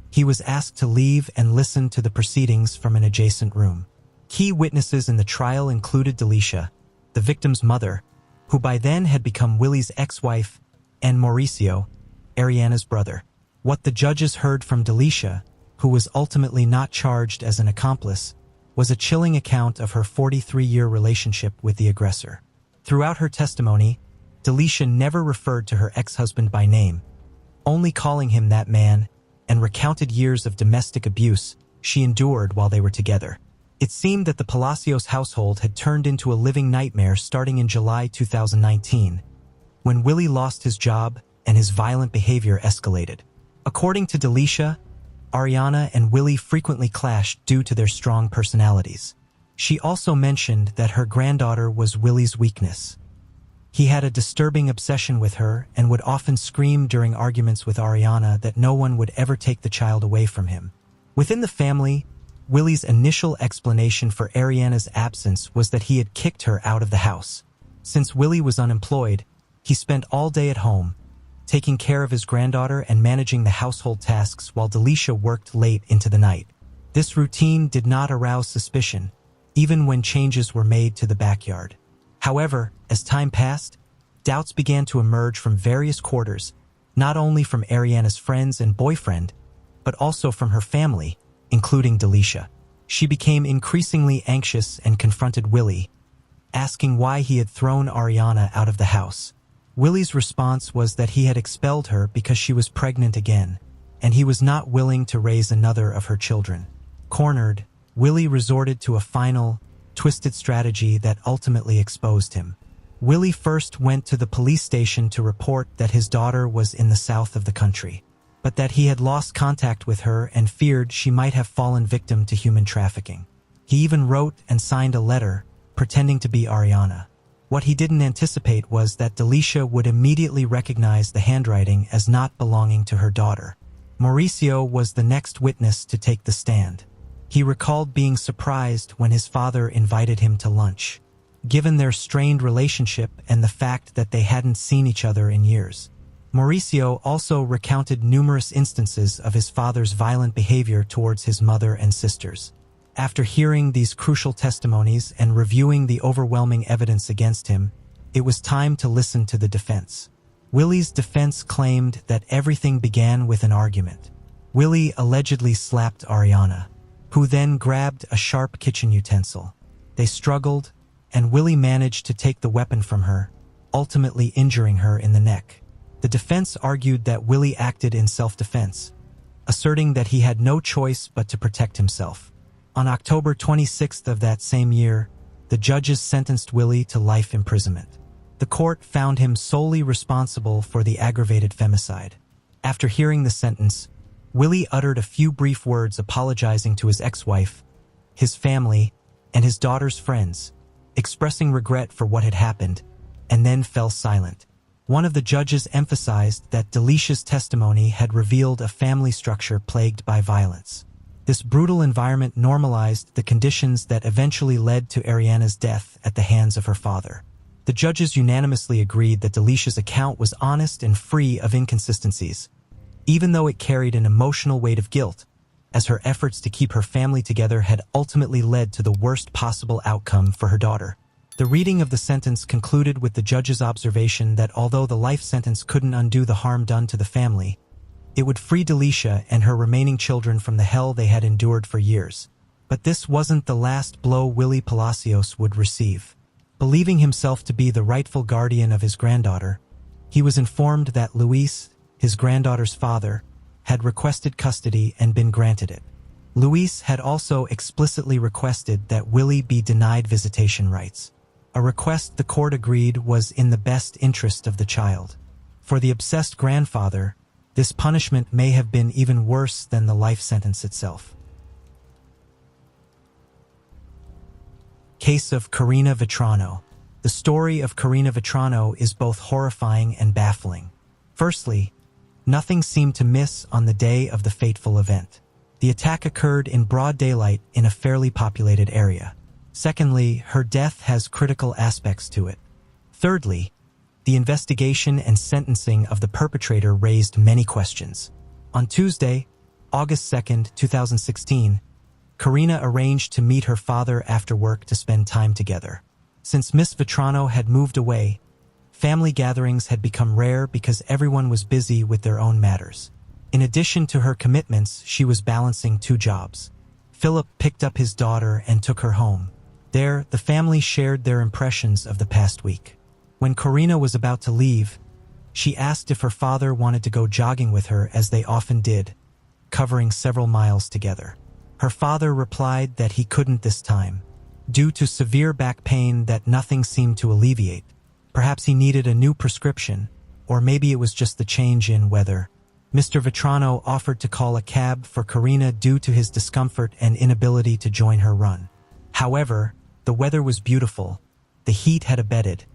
he was asked to leave and listen to the proceedings from an adjacent room. Key witnesses in the trial included Delisha, the victim's mother, who by then had become Willie's ex-wife, and Mauricio, Ariana's brother. What the judges heard from Delisha, who was ultimately not charged as an accomplice, was a chilling account of her 43-year relationship with the aggressor. Throughout her testimony, Delisha never referred to her ex-husband by name, only calling him that man, and recounted years of domestic abuse she endured while they were together. It seemed that the Palacios household had turned into a living nightmare starting in July 2019, when Willie lost his job and his violent behavior escalated. According to Delisha, Ariana and Willie frequently clashed due to their strong personalities. She also mentioned that her granddaughter was Willie's weakness. He had a disturbing obsession with her and would often scream during arguments with Ariana that no one would ever take the child away from him. Within the family, Willie's initial explanation for Ariana's absence was that he had kicked her out of the house. Since Willie was unemployed, he spent all day at home, taking care of his granddaughter and managing the household tasks while Delisha worked late into the night. This routine did not arouse suspicion, even when changes were made to the backyard. However, as time passed, doubts began to emerge from various quarters, not only from Ariana's friends and boyfriend, but also from her family, including Delisha. She became increasingly anxious and confronted Willie, asking why he had thrown Ariana out of the house. Willie's response was that he had expelled her because she was pregnant again, and he was not willing to raise another of her children. Cornered, Willie resorted to a final, twisted strategy that ultimately exposed him. Willie first went to the police station to report that his daughter was in the south of the country, but that he had lost contact with her and feared she might have fallen victim to human trafficking. He even wrote and signed a letter, pretending to be Ariana. What he didn't anticipate was that Delisha would immediately recognize the handwriting as not belonging to her daughter. Mauricio was the next witness to take the stand. He recalled being surprised when his father invited him to lunch, given their strained relationship and the fact that they hadn't seen each other in years. Mauricio also recounted numerous instances of his father's violent behavior towards his mother and sisters. After hearing these crucial testimonies and reviewing the overwhelming evidence against him, it was time to listen to the defense. Willie's defense claimed that everything began with an argument. Willie allegedly slapped Ariana, who then grabbed a sharp kitchen utensil. They struggled, and Willie managed to take the weapon from her, ultimately injuring her in the neck. The defense argued that Willie acted in self-defense, asserting that he had no choice but to protect himself. On October 26th of that same year, the judges sentenced Willie to life imprisonment. The court found him solely responsible for the aggravated femicide. After hearing the sentence, Willie uttered a few brief words apologizing to his ex-wife, his family, and his daughter's friends, expressing regret for what had happened, and then fell silent. One of the judges emphasized that Delisha's testimony had revealed a family structure plagued by violence. This brutal environment normalized the conditions that eventually led to Ariana's death at the hands of her father. The judges unanimously agreed that Delisha's account was honest and free of inconsistencies. Even though it carried an emotional weight of guilt, as her efforts to keep her family together had ultimately led to the worst possible outcome for her daughter. The reading of the sentence concluded with the judge's observation that although the life sentence couldn't undo the harm done to the family, it would free Delisha and her remaining children from the hell they had endured for years. But this wasn't the last blow Willie Palacios would receive. Believing himself to be the rightful guardian of his granddaughter, he was informed that Luis, his granddaughter's father, had requested custody and been granted it. Luis had also explicitly requested that Willie be denied visitation rights, a request the court agreed was in the best interest of the child. For the obsessed grandfather, this punishment may have been even worse than the life sentence itself. Case of Karina Vetrano. The story of Karina Vetrano is both horrifying and baffling. Firstly, nothing seemed to miss on the day of the fateful event. The attack occurred in broad daylight in a fairly populated area. Secondly, her death has critical aspects to it. Thirdly, the investigation and sentencing of the perpetrator raised many questions. On Tuesday, August 2nd, 2016, Karina arranged to meet her father after work to spend time together. Since Miss Vetrano had moved away, family gatherings had become rare because everyone was busy with their own matters. In addition to her commitments, she was balancing two jobs. Philip picked up his daughter and took her home. There, the family shared their impressions of the past week. When Karina was about to leave, she asked if her father wanted to go jogging with her, as they often did, covering several miles together. Her father replied that he couldn't this time, due to severe back pain that nothing seemed to alleviate. Perhaps he needed a new prescription, or maybe it was just the change in weather. Mr. Vetrano offered to call a cab for Karina due to his discomfort and inability to join her run. However, the weather was beautiful, the heat had abated,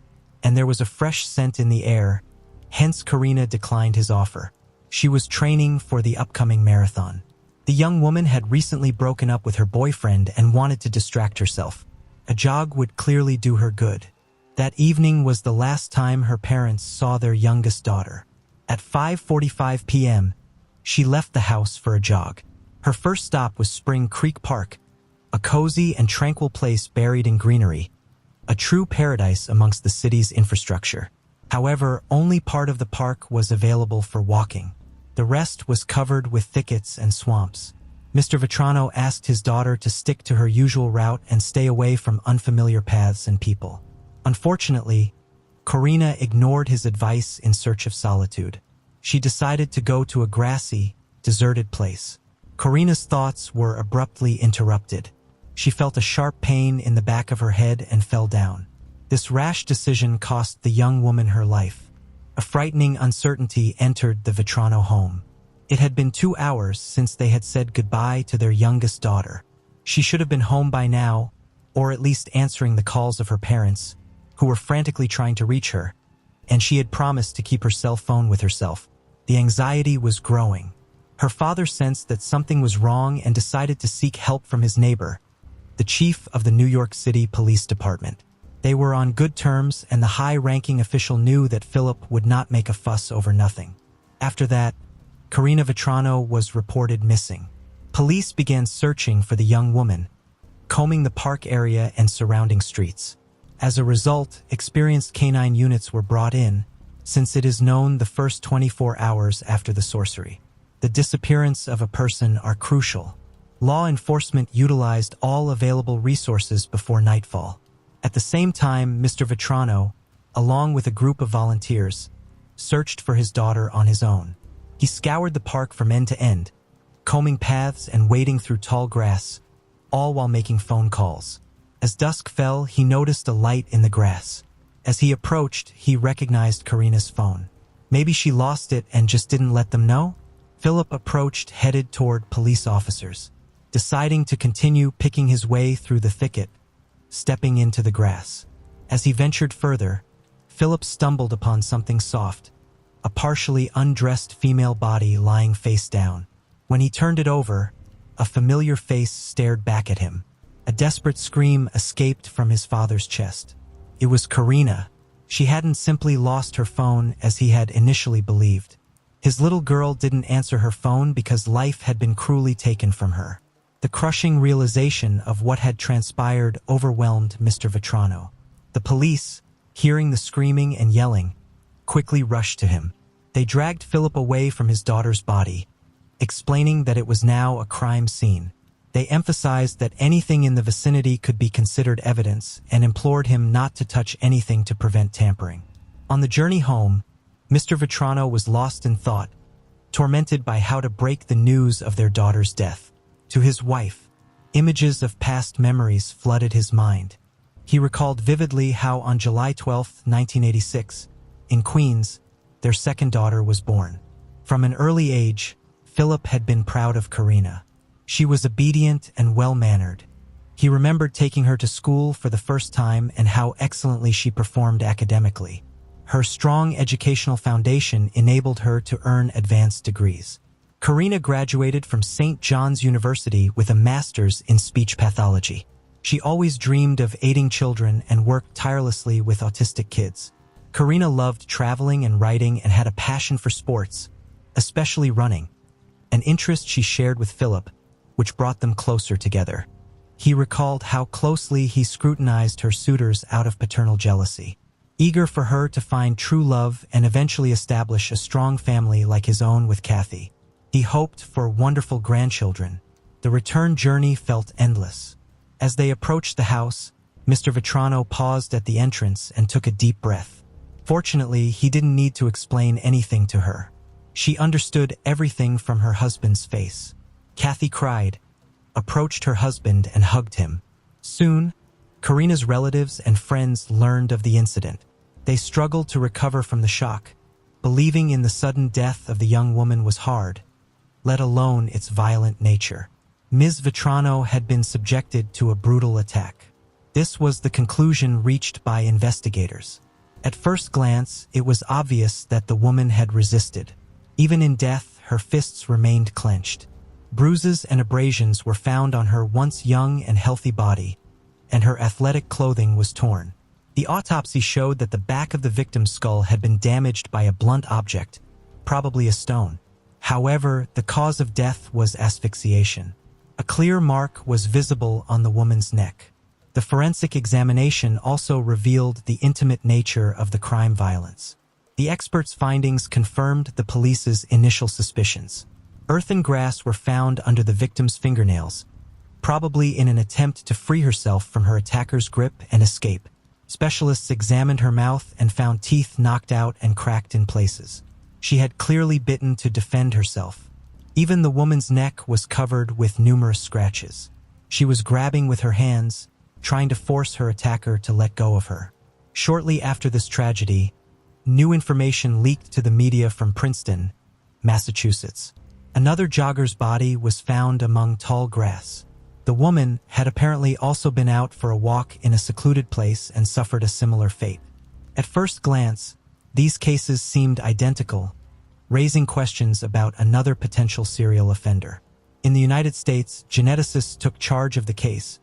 and there was a fresh scent in the air, hence Karina declined his offer. She was training for the upcoming marathon. The young woman had recently broken up with her boyfriend and wanted to distract herself. A jog would clearly do her good. That evening was the last time her parents saw their youngest daughter. At 5:45 p.m., she left the house for a jog. Her first stop was Spring Creek Park, a cozy and tranquil place buried in greenery, a true paradise amongst the city's infrastructure. However, only part of the park was available for walking. The rest was covered with thickets and swamps. Mr. Vetrano asked his daughter to stick to her usual route and stay away from unfamiliar paths and people. Unfortunately, Karina ignored his advice in search of solitude. She decided to go to a grassy, deserted place. Karina's thoughts were abruptly interrupted. She felt a sharp pain in the back of her head and fell down. This rash decision cost the young woman her life. A frightening uncertainty entered the Vetrano home. It had been 2 hours since they had said goodbye to their youngest daughter. She should have been home by now, or at least answering the calls of her parents, who were frantically trying to reach her, and she had promised to keep her cell phone with herself. The anxiety was growing. Her father sensed that something was wrong and decided to seek help from his neighbor, the chief of the New York City Police Department. They were on good terms, and the high-ranking official knew that Philip would not make a fuss over nothing. After that, Karina Vetrano was reported missing. Police began searching for the young woman, combing the park area and surrounding streets. As a result, experienced canine units were brought in, since it is known the first 24 hours after the sorcery, the disappearance of a person, are crucial. Law enforcement utilized all available resources before nightfall. At the same time, Mr. Vetrano, along with a group of volunteers, searched for his daughter on his own. He scoured the park from end to end, combing paths and wading through tall grass, all while making phone calls. As dusk fell, he noticed a light in the grass. As he approached, he recognized Karina's phone. Maybe she lost it and just didn't let them know? Philip approached, headed toward police officers, deciding to continue picking his way through the thicket, stepping into the grass. As he ventured further, Philip stumbled upon something soft, a partially undressed female body lying face down. When he turned it over, a familiar face stared back at him. A desperate scream escaped from his father's chest. It was Karina. She hadn't simply lost her phone as he had initially believed. His little girl didn't answer her phone because life had been cruelly taken from her. The crushing realization of what had transpired overwhelmed Mr. Vetrano. The police, hearing the screaming and yelling, quickly rushed to him. They dragged Philip away from his daughter's body, explaining that it was now a crime scene. They emphasized that anything in the vicinity could be considered evidence and implored him not to touch anything to prevent tampering. On the journey home, Mr. Vetrano was lost in thought, tormented by how to break the news of their daughter's death. To his wife, images of past memories flooded his mind. He recalled vividly how on July 12, 1986, in Queens, their second daughter was born. From an early age, Philip had been proud of Karina. She was obedient and well-mannered. He remembered taking her to school for the first time and how excellently she performed academically. Her strong educational foundation enabled her to earn advanced degrees. Karina graduated from St. John's University with a master's in speech pathology. She always dreamed of aiding children and worked tirelessly with autistic kids. Karina loved traveling and writing and had a passion for sports, especially running, an interest she shared with Philip, which brought them closer together. He recalled how closely he scrutinized her suitors out of paternal jealousy, eager for her to find true love and eventually establish a strong family like his own with Kathy. He hoped for wonderful grandchildren. The return journey felt endless. As they approached the house, Mr. Vetrano paused at the entrance and took a deep breath. Fortunately, he didn't need to explain anything to her. She understood everything from her husband's face. Kathy cried, approached her husband and hugged him. Soon, Karina's relatives and friends learned of the incident. They struggled to recover from the shock. Believing in the sudden death of the young woman was hard, let alone its violent nature. Ms. Vetrano had been subjected to a brutal attack. This was the conclusion reached by investigators. At first glance, it was obvious that the woman had resisted. Even in death, her fists remained clenched. Bruises and abrasions were found on her once young and healthy body, and her athletic clothing was torn. The autopsy showed that the back of the victim's skull had been damaged by a blunt object, probably a stone. However, the cause of death was asphyxiation. A clear mark was visible on the woman's neck. The forensic examination also revealed the intimate nature of the crime violence. The experts' findings confirmed the police's initial suspicions. Earth and grass were found under the victim's fingernails, probably in an attempt to free herself from her attacker's grip and escape. Specialists examined her mouth and found teeth knocked out and cracked in places. She had clearly bitten to defend herself. Even the woman's neck was covered with numerous scratches. She was grabbing with her hands, trying to force her attacker to let go of her. Shortly after this tragedy, new information leaked to the media from Princeton, Massachusetts. Another jogger's body was found among tall grass. The woman had apparently also been out for a walk in a secluded place and suffered a similar fate. At first glance, these cases seemed identical, raising questions about another potential serial offender. In the United States, geneticists took charge of the case,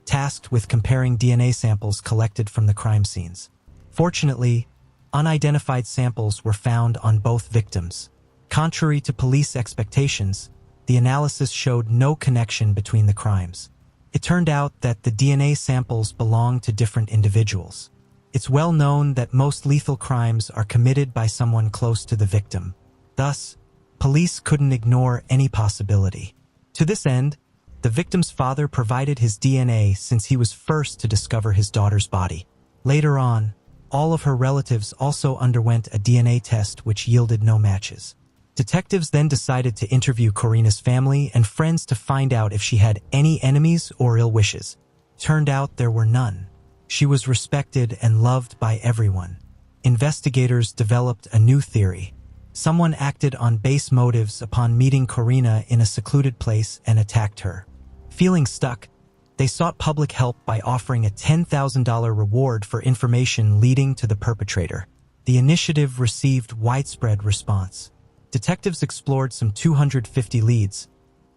tasked with comparing DNA samples collected from the crime scenes. Fortunately, unidentified samples were found on both victims. Contrary to police expectations, the analysis showed no connection between the crimes. It turned out that the DNA samples belonged to different individuals. It's well known that most lethal crimes are committed by someone close to the victim. Thus, police couldn't ignore any possibility. To this end, the victim's father provided his DNA since he was first to discover his daughter's body. Later on, all of her relatives also underwent a DNA test which yielded no matches. Detectives then decided to interview Karina's family and friends to find out if she had any enemies or ill wishes. Turned out there were none. She was respected and loved by everyone. Investigators developed a new theory. Someone acted on base motives upon meeting Karina in a secluded place and attacked her. Feeling stuck, they sought public help by offering a $10,000 reward for information leading to the perpetrator. The initiative received widespread response. Detectives explored some 250 leads,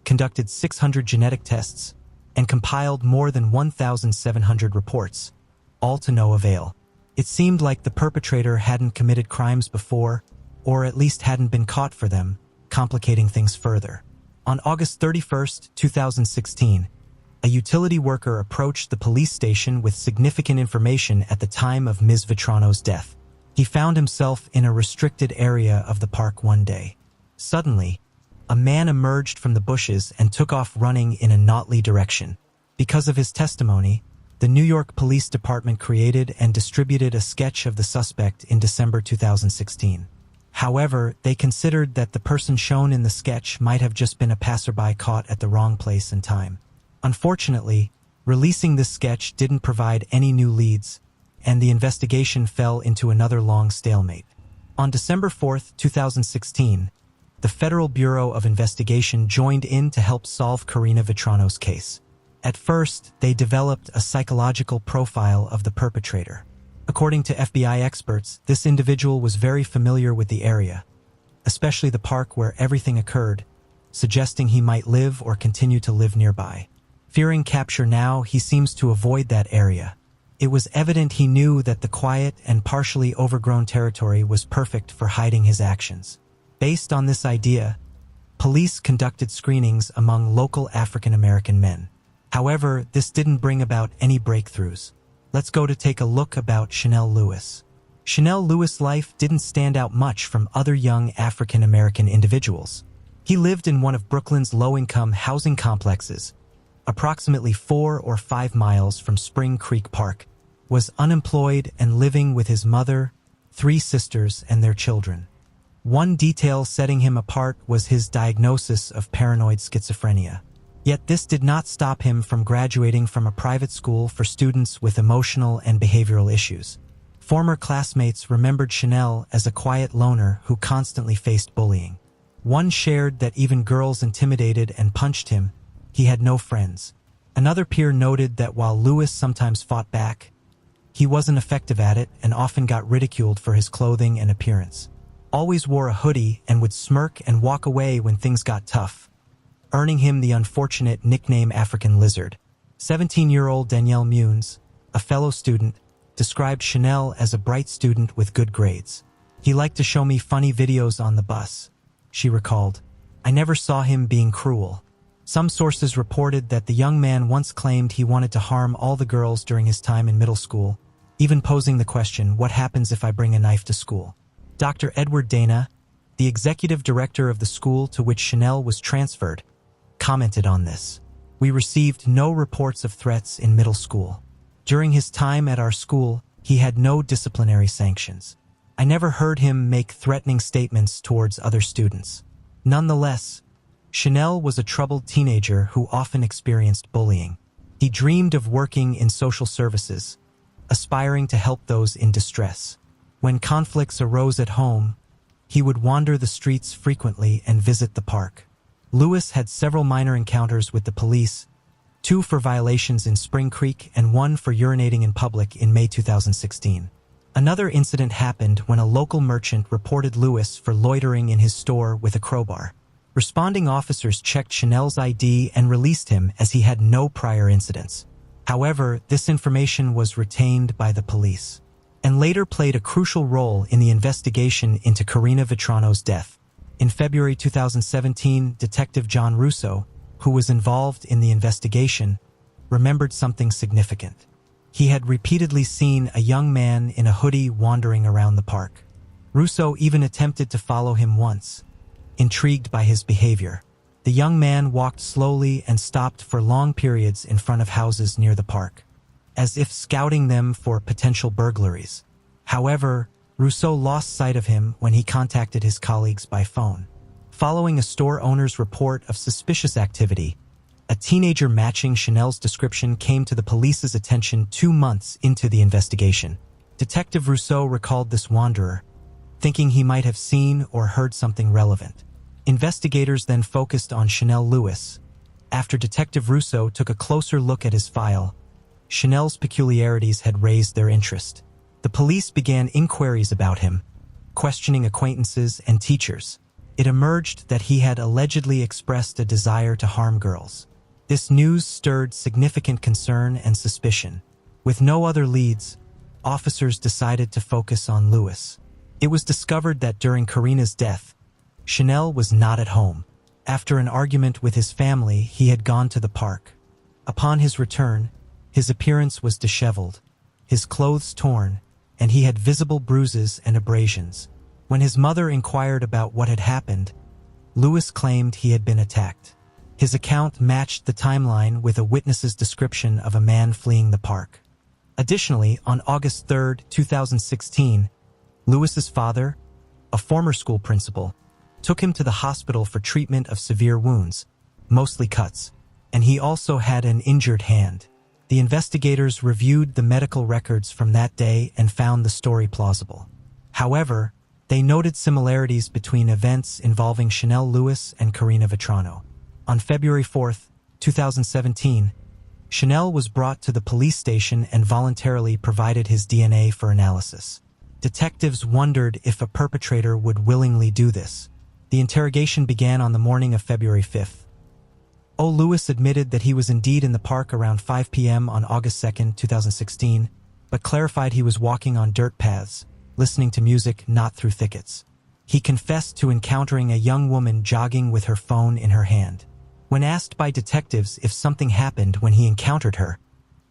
conducted 600 genetic tests, and compiled more than 1,700 reports, all to no avail. It seemed like the perpetrator hadn't committed crimes before, or at least hadn't been caught for them, complicating things further. On August 31st, 2016, a utility worker approached the police station with significant information at the time of Ms. Vetrano's death. He found himself in a restricted area of the park one day. Suddenly, a man emerged from the bushes and took off running in a northerly direction. Because of his testimony, the New York Police Department created and distributed a sketch of the suspect in December 2016. However, they considered that the person shown in the sketch might have just been a passerby caught at the wrong place and time. Unfortunately, releasing this sketch didn't provide any new leads, and the investigation fell into another long stalemate. On December 4, 2016, the Federal Bureau of Investigation joined in to help solve Karina Vetrano's case. At first, they developed a psychological profile of the perpetrator. According to FBI experts, this individual was very familiar with the area, especially the park where everything occurred, suggesting he might live or continue to live nearby. Fearing capture now, he seems to avoid that area. It was evident he knew that the quiet and partially overgrown territory was perfect for hiding his actions. Based on this idea, police conducted screenings among local African American men. However, this didn't bring about any breakthroughs. Let's go to take a look about Chanel Lewis. Chanel Lewis' life didn't stand out much from other young African American individuals. He lived in one of Brooklyn's low-income housing complexes, approximately 4 or 5 miles from Spring Creek Park, was unemployed and living with his mother, 3 sisters, and their children. One detail setting him apart was his diagnosis of paranoid schizophrenia. Yet this did not stop him from graduating from a private school for students with emotional and behavioral issues. Former classmates remembered Chanel as a quiet loner who constantly faced bullying. One shared that even girls intimidated and punched him. He had no friends. Another peer noted that while Lewis sometimes fought back, he wasn't effective at it and often got ridiculed for his clothing and appearance. Always wore a hoodie and would smirk and walk away when things got tough, earning him the unfortunate nickname African Lizard. 17-year-old Danielle Munes, a fellow student, described Chanel as a bright student with good grades. "He liked to show me funny videos on the bus," she recalled. "I never saw him being cruel." Some sources reported that the young man once claimed he wanted to harm all the girls during his time in middle school, even posing the question, "What happens if I bring a knife to school?" Dr. Edward Dana, the executive director of the school to which Chanel was transferred, commented on this. "We received no reports of threats in middle school. During his time at our school, he had no disciplinary sanctions. I never heard him make threatening statements towards other students." Nonetheless, Chanel was a troubled teenager who often experienced bullying. He dreamed of working in social services, aspiring to help those in distress. When conflicts arose at home, he would wander the streets frequently and visit the park. Lewis had several minor encounters with the police, 2 for violations in Spring Creek and 1 for urinating in public in May 2016. Another incident happened when a local merchant reported Lewis for loitering in his store with a crowbar. Responding officers checked Chanel's ID and released him as he had no prior incidents. However, this information was retained by the police and later played a crucial role in the investigation into Karina Vetrano's death. In February 2017, Detective John Russo, who was involved in the investigation, remembered something significant. He had repeatedly seen a young man in a hoodie wandering around the park. Russo even attempted to follow him once, intrigued by his behavior. The young man walked slowly and stopped for long periods in front of houses near the park, as if scouting them for potential burglaries. However, Rousseau lost sight of him when he contacted his colleagues by phone. Following a store owner's report of suspicious activity, a teenager matching Chanel's description came to the police's attention 2 months into the investigation. Detective Rousseau recalled this wanderer, thinking he might have seen or heard something relevant. Investigators then focused on Chanel Lewis. After Detective Rousseau took a closer look at his file, Chanel's peculiarities had raised their interest. The police began inquiries about him, questioning acquaintances and teachers. It emerged that he had allegedly expressed a desire to harm girls. This news stirred significant concern and suspicion. With no other leads, officers decided to focus on Lewis. It was discovered that during Karina's death, Chanel was not at home. After an argument with his family, he had gone to the park. Upon his return, his appearance was disheveled, his clothes torn, and he had visible bruises and abrasions. When his mother inquired about what had happened, Louis claimed he had been attacked. His account matched the timeline with a witness's description of a man fleeing the park. Additionally, on August 3, 2016, Louis's father, a former school principal, took him to the hospital for treatment of severe wounds, mostly cuts, and he also had an injured hand. The investigators reviewed the medical records from that day and found the story plausible. However, they noted similarities between events involving Chanel Louis and Karina Vetrano. On February 4, 2017, Chanel was brought to the police station and voluntarily provided his DNA for analysis. Detectives wondered if a perpetrator would willingly do this. The interrogation began on the morning of February 5th. Louis admitted that he was indeed in the park around 5 p.m. on August 2, 2016, but clarified he was walking on dirt paths, listening to music, not through thickets. He confessed to encountering a young woman jogging with her phone in her hand. When asked by detectives if something happened when he encountered her,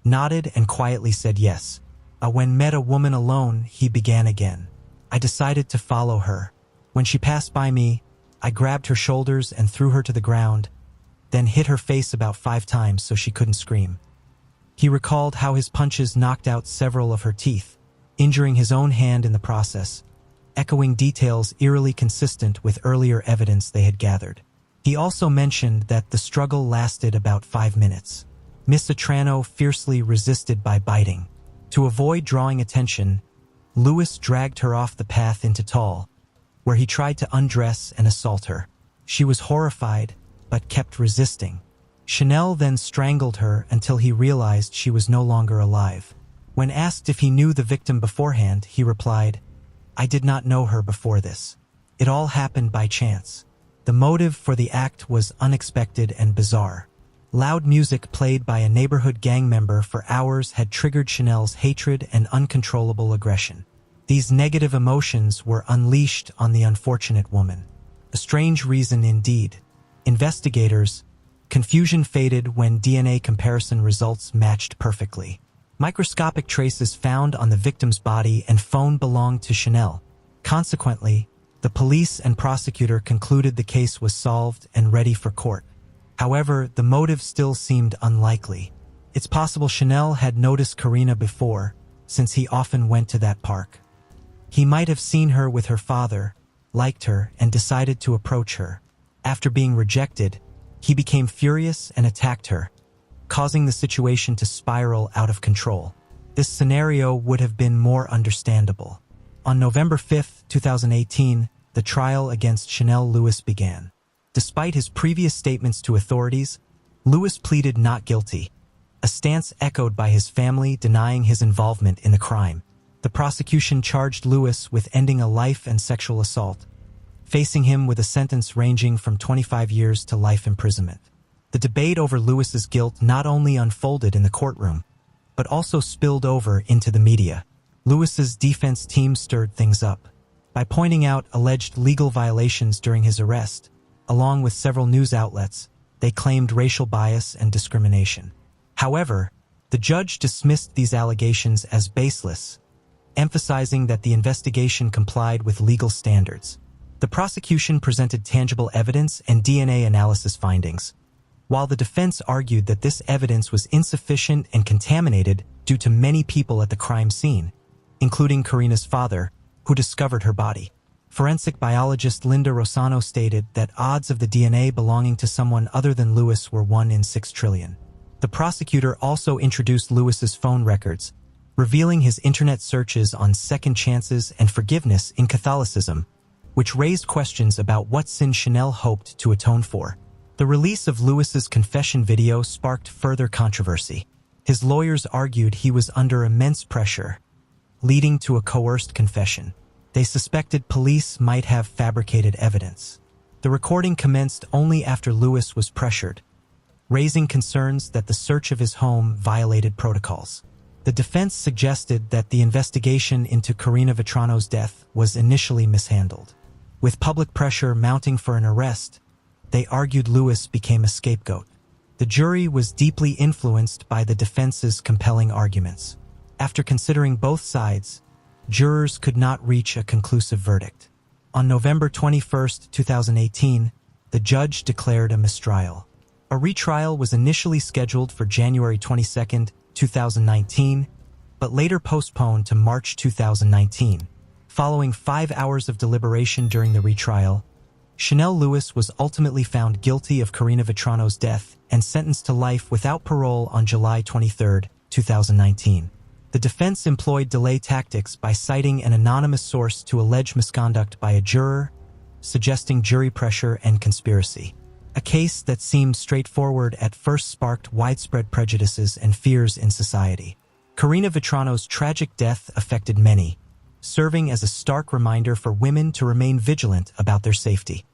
nodded and quietly said yes. When met a woman alone, he began again. I decided to follow her. When she passed by me, I grabbed her shoulders and threw her to the ground, then hit her face about 5 times so she couldn't scream. He recalled how his punches knocked out several of her teeth, injuring his own hand in the process, echoing details eerily consistent with earlier evidence they had gathered. He also mentioned that the struggle lasted about 5 minutes. Miss Vetrano fiercely resisted by biting. To avoid drawing attention, Louis dragged her off the path into Tall, where he tried to undress and assault her. She was horrified, but kept resisting. Chanel then strangled her until he realized she was no longer alive. When asked if he knew the victim beforehand, he replied, "I did not know her before this. It all happened by chance." The motive for the act was unexpected and bizarre. Loud music played by a neighborhood gang member for hours had triggered Chanel's hatred and uncontrollable aggression. These negative emotions were unleashed on the unfortunate woman. A strange reason indeed. Investigators, confusion faded when DNA comparison results matched perfectly. Microscopic traces found on the victim's body and phone belonged to Chanel. Consequently, the police and prosecutor concluded the case was solved and ready for court. However, the motive still seemed unlikely. It's possible Chanel had noticed Karina before, since he often went to that park. He might have seen her with her father, liked her, and decided to approach her. After being rejected, he became furious and attacked her, causing the situation to spiral out of control. This scenario would have been more understandable. On November 5, 2018, the trial against Chanel Louis began. Despite his previous statements to authorities, Louis pleaded not guilty, a stance echoed by his family denying his involvement in the crime. The prosecution charged Louis with ending a life and sexual assault, facing him with a sentence ranging from 25 years to life imprisonment. The debate over Louis's guilt not only unfolded in the courtroom, but also spilled over into the media. Louis's defense team stirred things up by pointing out alleged legal violations during his arrest. Along with several news outlets, they claimed racial bias and discrimination. However, the judge dismissed these allegations as baseless, emphasizing that the investigation complied with legal standards. The prosecution presented tangible evidence and DNA analysis findings, while the defense argued that this evidence was insufficient and contaminated due to many people at the crime scene, including Karina's father, who discovered her body. Forensic biologist Linda Rossano stated that odds of the DNA belonging to someone other than Louis were 1 in 6 trillion. The prosecutor also introduced Louis's phone records, revealing his internet searches on second chances and forgiveness in Catholicism, which raised questions about what sin Chanel hoped to atone for. The release of Louis's confession video sparked further controversy. His lawyers argued he was under immense pressure, leading to a coerced confession. They suspected police might have fabricated evidence. The recording commenced only after Louis was pressured, raising concerns that the search of his home violated protocols. The defense suggested that the investigation into Karina Vetrano's death was initially mishandled. With public pressure mounting for an arrest, they argued Lewis became a scapegoat. The jury was deeply influenced by the defense's compelling arguments. After considering both sides, jurors could not reach a conclusive verdict. On November 21, 2018, the judge declared a mistrial. A retrial was initially scheduled for January 22, 2019, but later postponed to March 2019. Following 5 hours of deliberation during the retrial, Chanel Lewis was ultimately found guilty of Karina Vetrano's death and sentenced to life without parole on July 23, 2019. The defense employed delay tactics by citing an anonymous source to allege misconduct by a juror, suggesting jury pressure and conspiracy. A case that seemed straightforward at first sparked widespread prejudices and fears in society. Karina Vetrano's tragic death affected many, serving as a stark reminder for women to remain vigilant about their safety.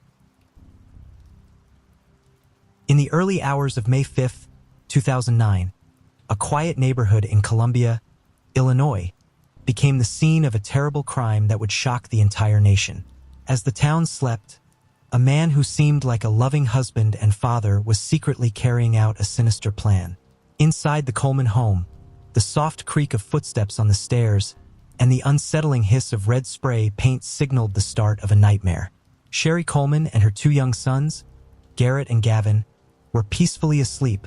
In the early hours of May 5, 2009, a quiet neighborhood in Columbia, Illinois, became the scene of a terrible crime that would shock the entire nation. As the town slept, a man who seemed like a loving husband and father was secretly carrying out a sinister plan. Inside the Coleman home, the soft creak of footsteps on the stairs and the unsettling hiss of red spray paint signaled the start of a nightmare. Sherry Coleman and her 2 young sons, Garrett and Gavin, were peacefully asleep,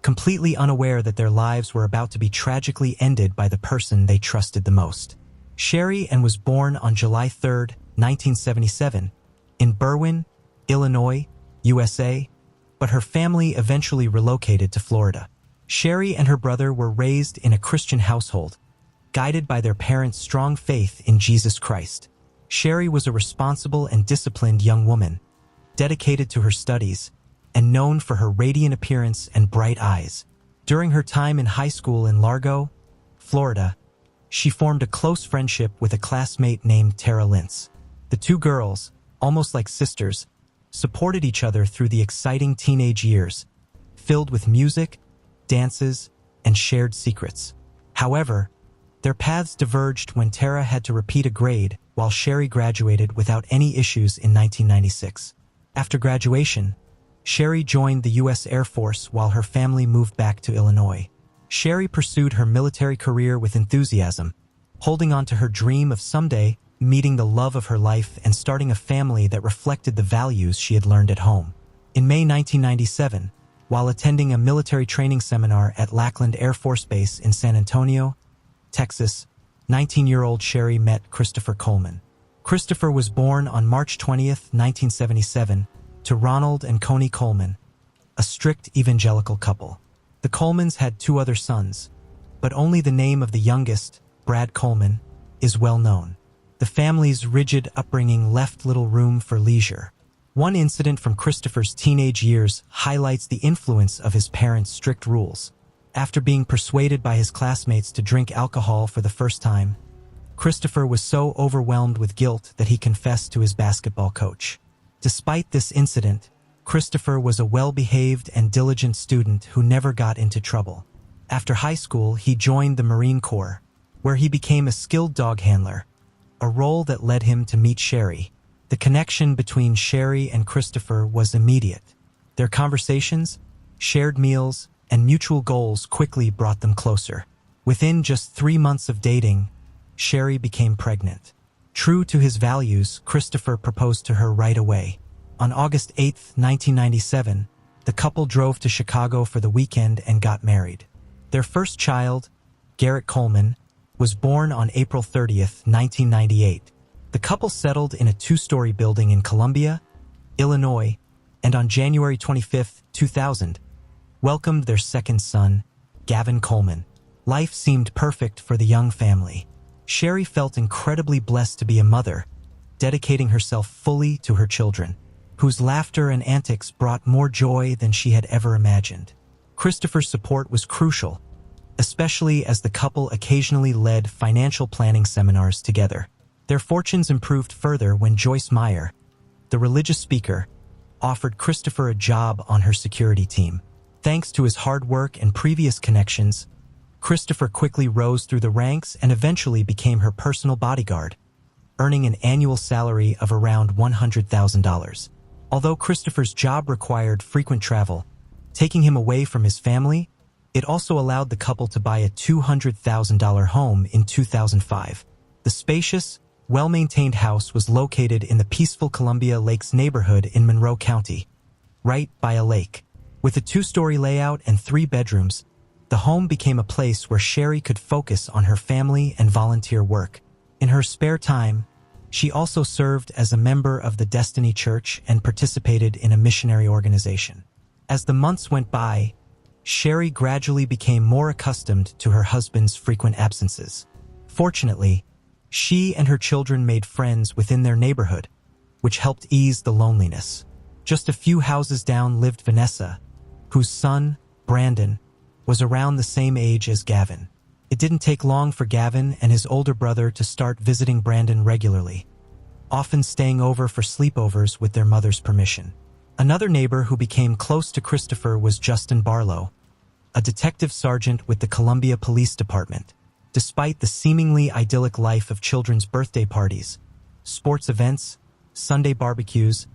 completely unaware that their lives were about to be tragically ended by the person they trusted the most. Sherry was born on July 3, 1977, in Berwyn, Illinois, USA, but her family eventually relocated to Florida. Sherry and her brother were raised in a Christian household, guided by their parents' strong faith in Jesus Christ. Sherry was a responsible and disciplined young woman, dedicated to her studies, and known for her radiant appearance and bright eyes. During her time in high school in Largo, Florida, she formed a close friendship with a classmate named Tara Lintz. The 2 girls, almost like sisters, supported each other through the exciting teenage years, filled with music, dances, and shared secrets. However, their paths diverged when Tara had to repeat a grade while Sherry graduated without any issues in 1996. After graduation, Sherry joined the U.S. Air Force while her family moved back to Illinois. Sherry pursued her military career with enthusiasm, holding on to her dream of someday meeting the love of her life and starting a family that reflected the values she had learned at home. In May 1997, while attending a military training seminar at Lackland Air Force Base in San Antonio, Texas, 19-year-old Sherry met Christopher Coleman. Christopher was born on March 20, 1977, to Ronald and Coney Coleman, a strict evangelical couple. The Colemans had 2 other sons, but only the name of the youngest, Brad Coleman, is well known. The family's rigid upbringing left little room for leisure. One incident from Christopher's teenage years highlights the influence of his parents' strict rules. After being persuaded by his classmates to drink alcohol for the first time, Christopher was so overwhelmed with guilt that he confessed to his basketball coach. Despite this incident, Christopher was a well-behaved and diligent student who never got into trouble. After high school, he joined the Marine Corps, where he became a skilled dog handler, a role that led him to meet Sherry. The connection between Sherry and Christopher was immediate. Their conversations, shared meals, and mutual goals quickly brought them closer. Within just 3 months of dating, Sherry became pregnant. True to his values, Christopher proposed to her right away. On August 8, 1997, the couple drove to Chicago for the weekend and got married. Their first child, Garrett Coleman, was born on April 30, 1998. The couple settled in a 2-story building in Columbia, Illinois, and on January 25, 2000, welcomed their second son, Gavin Coleman. Life seemed perfect for the young family. Sherry felt incredibly blessed to be a mother, dedicating herself fully to her children, whose laughter and antics brought more joy than she had ever imagined. Christopher's support was crucial, especially as the couple occasionally led financial planning seminars together. Their fortunes improved further when Joyce Meyer, the religious speaker, offered Christopher a job on her security team. Thanks to his hard work and previous connections, Christopher quickly rose through the ranks and eventually became her personal bodyguard, earning an annual salary of around $100,000. Although Christopher's job required frequent travel, taking him away from his family, it also allowed the couple to buy a $200,000 home in 2005. The spacious, well-maintained house was located in the peaceful Columbia Lakes neighborhood in Monroe County, right by a lake. With a 2-story layout and 3 bedrooms, the home became a place where Sherry could focus on her family and volunteer work. In her spare time, she also served as a member of the Destiny Church and participated in a missionary organization. As the months went by, Sherry gradually became more accustomed to her husband's frequent absences. Fortunately, she and her children made friends within their neighborhood, which helped ease the loneliness. Just a few houses down lived Vanessa, whose son, Brandon, was around the same age as Gavin. It didn't take long for Gavin and his older brother to start visiting Brandon regularly, often staying over for sleepovers with their mother's permission. Another neighbor who became close to Christopher was Justin Barlow, a detective sergeant with the Columbia Police Department. Despite the seemingly idyllic life of children's birthday parties, sports events, Sunday barbecues,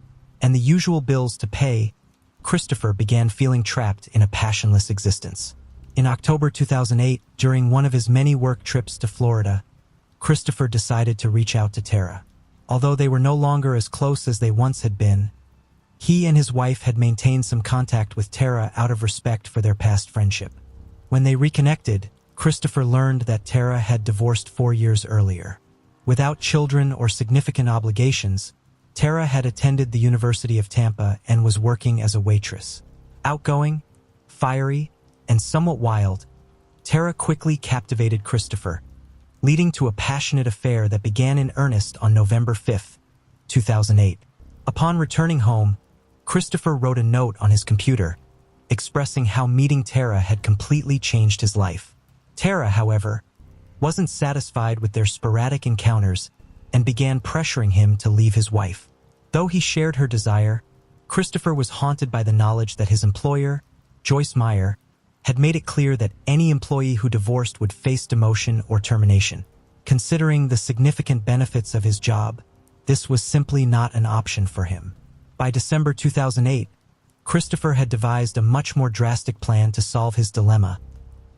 and the usual bills to pay, Christopher began feeling trapped in a passionless existence. In October 2008, during one of his many work trips to Florida, Christopher decided to reach out to Tara. Although they were no longer as close as they once had been, he and his wife had maintained some contact with Tara out of respect for their past friendship. When they reconnected, Christopher learned that Tara had divorced 4 years earlier. Without children or significant obligations, Tara had attended the University of Tampa and was working as a waitress. Outgoing, fiery, and somewhat wild, Tara quickly captivated Christopher, leading to a passionate affair that began in earnest on November 5, 2008. Upon returning home, Christopher wrote a note on his computer, expressing how meeting Tara had completely changed his life. Tara, however, wasn't satisfied with their sporadic encounters and began pressuring him to leave his wife. Though he shared her desire, Christopher was haunted by the knowledge that his employer, Joyce Meyer, had made it clear that any employee who divorced would face demotion or termination. Considering the significant benefits of his job, this was simply not an option for him. By December 2008, Christopher had devised a much more drastic plan to solve his dilemma: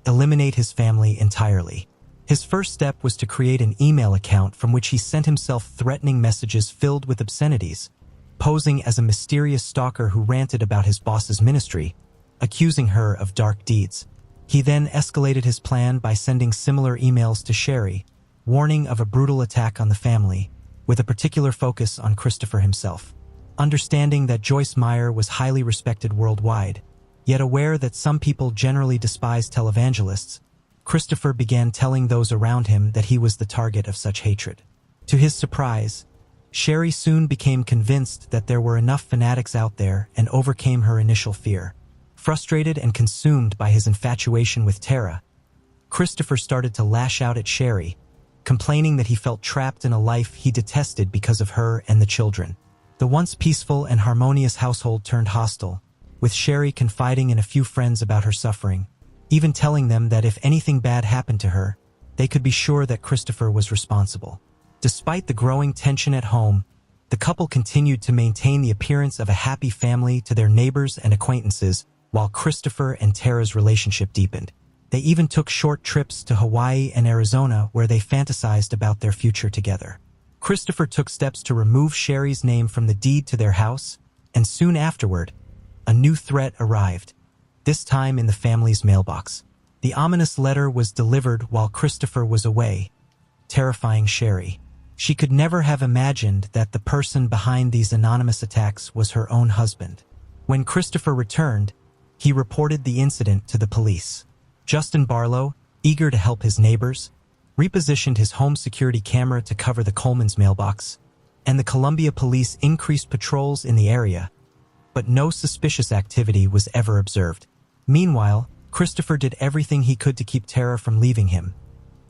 eliminate his family entirely. His first step was to create an email account from which he sent himself threatening messages filled with obscenities, posing as a mysterious stalker who ranted about his boss's ministry, accusing her of dark deeds. He then escalated his plan by sending similar emails to Sherry, warning of a brutal attack on the family, with a particular focus on Christopher himself. Understanding that Joyce Meyer was highly respected worldwide, yet aware that some people generally despise televangelists, Christopher began telling those around him that he was the target of such hatred. To his surprise, Sherry soon became convinced that there were enough fanatics out there and overcame her initial fear. Frustrated and consumed by his infatuation with Tara, Christopher started to lash out at Sherry, complaining that he felt trapped in a life he detested because of her and the children. The once peaceful and harmonious household turned hostile, with Sherry confiding in a few friends about her suffering, even telling them that if anything bad happened to her, they could be sure that Christopher was responsible. Despite the growing tension at home, the couple continued to maintain the appearance of a happy family to their neighbors and acquaintances, while Christopher and Tara's relationship deepened. They even took short trips to Hawaii and Arizona where they fantasized about their future together. Christopher took steps to remove Sherry's name from the deed to their house, and soon afterward, a new threat arrived, this time in the family's mailbox. The ominous letter was delivered while Christopher was away, terrifying Sherry. She could never have imagined that the person behind these anonymous attacks was her own husband. When Christopher returned, he reported the incident to the police. Justin Barlow, eager to help his neighbors, repositioned his home security camera to cover the Coleman's mailbox, and the Columbia police increased patrols in the area, but no suspicious activity was ever observed. Meanwhile, Christopher did everything he could to keep Tara from leaving him,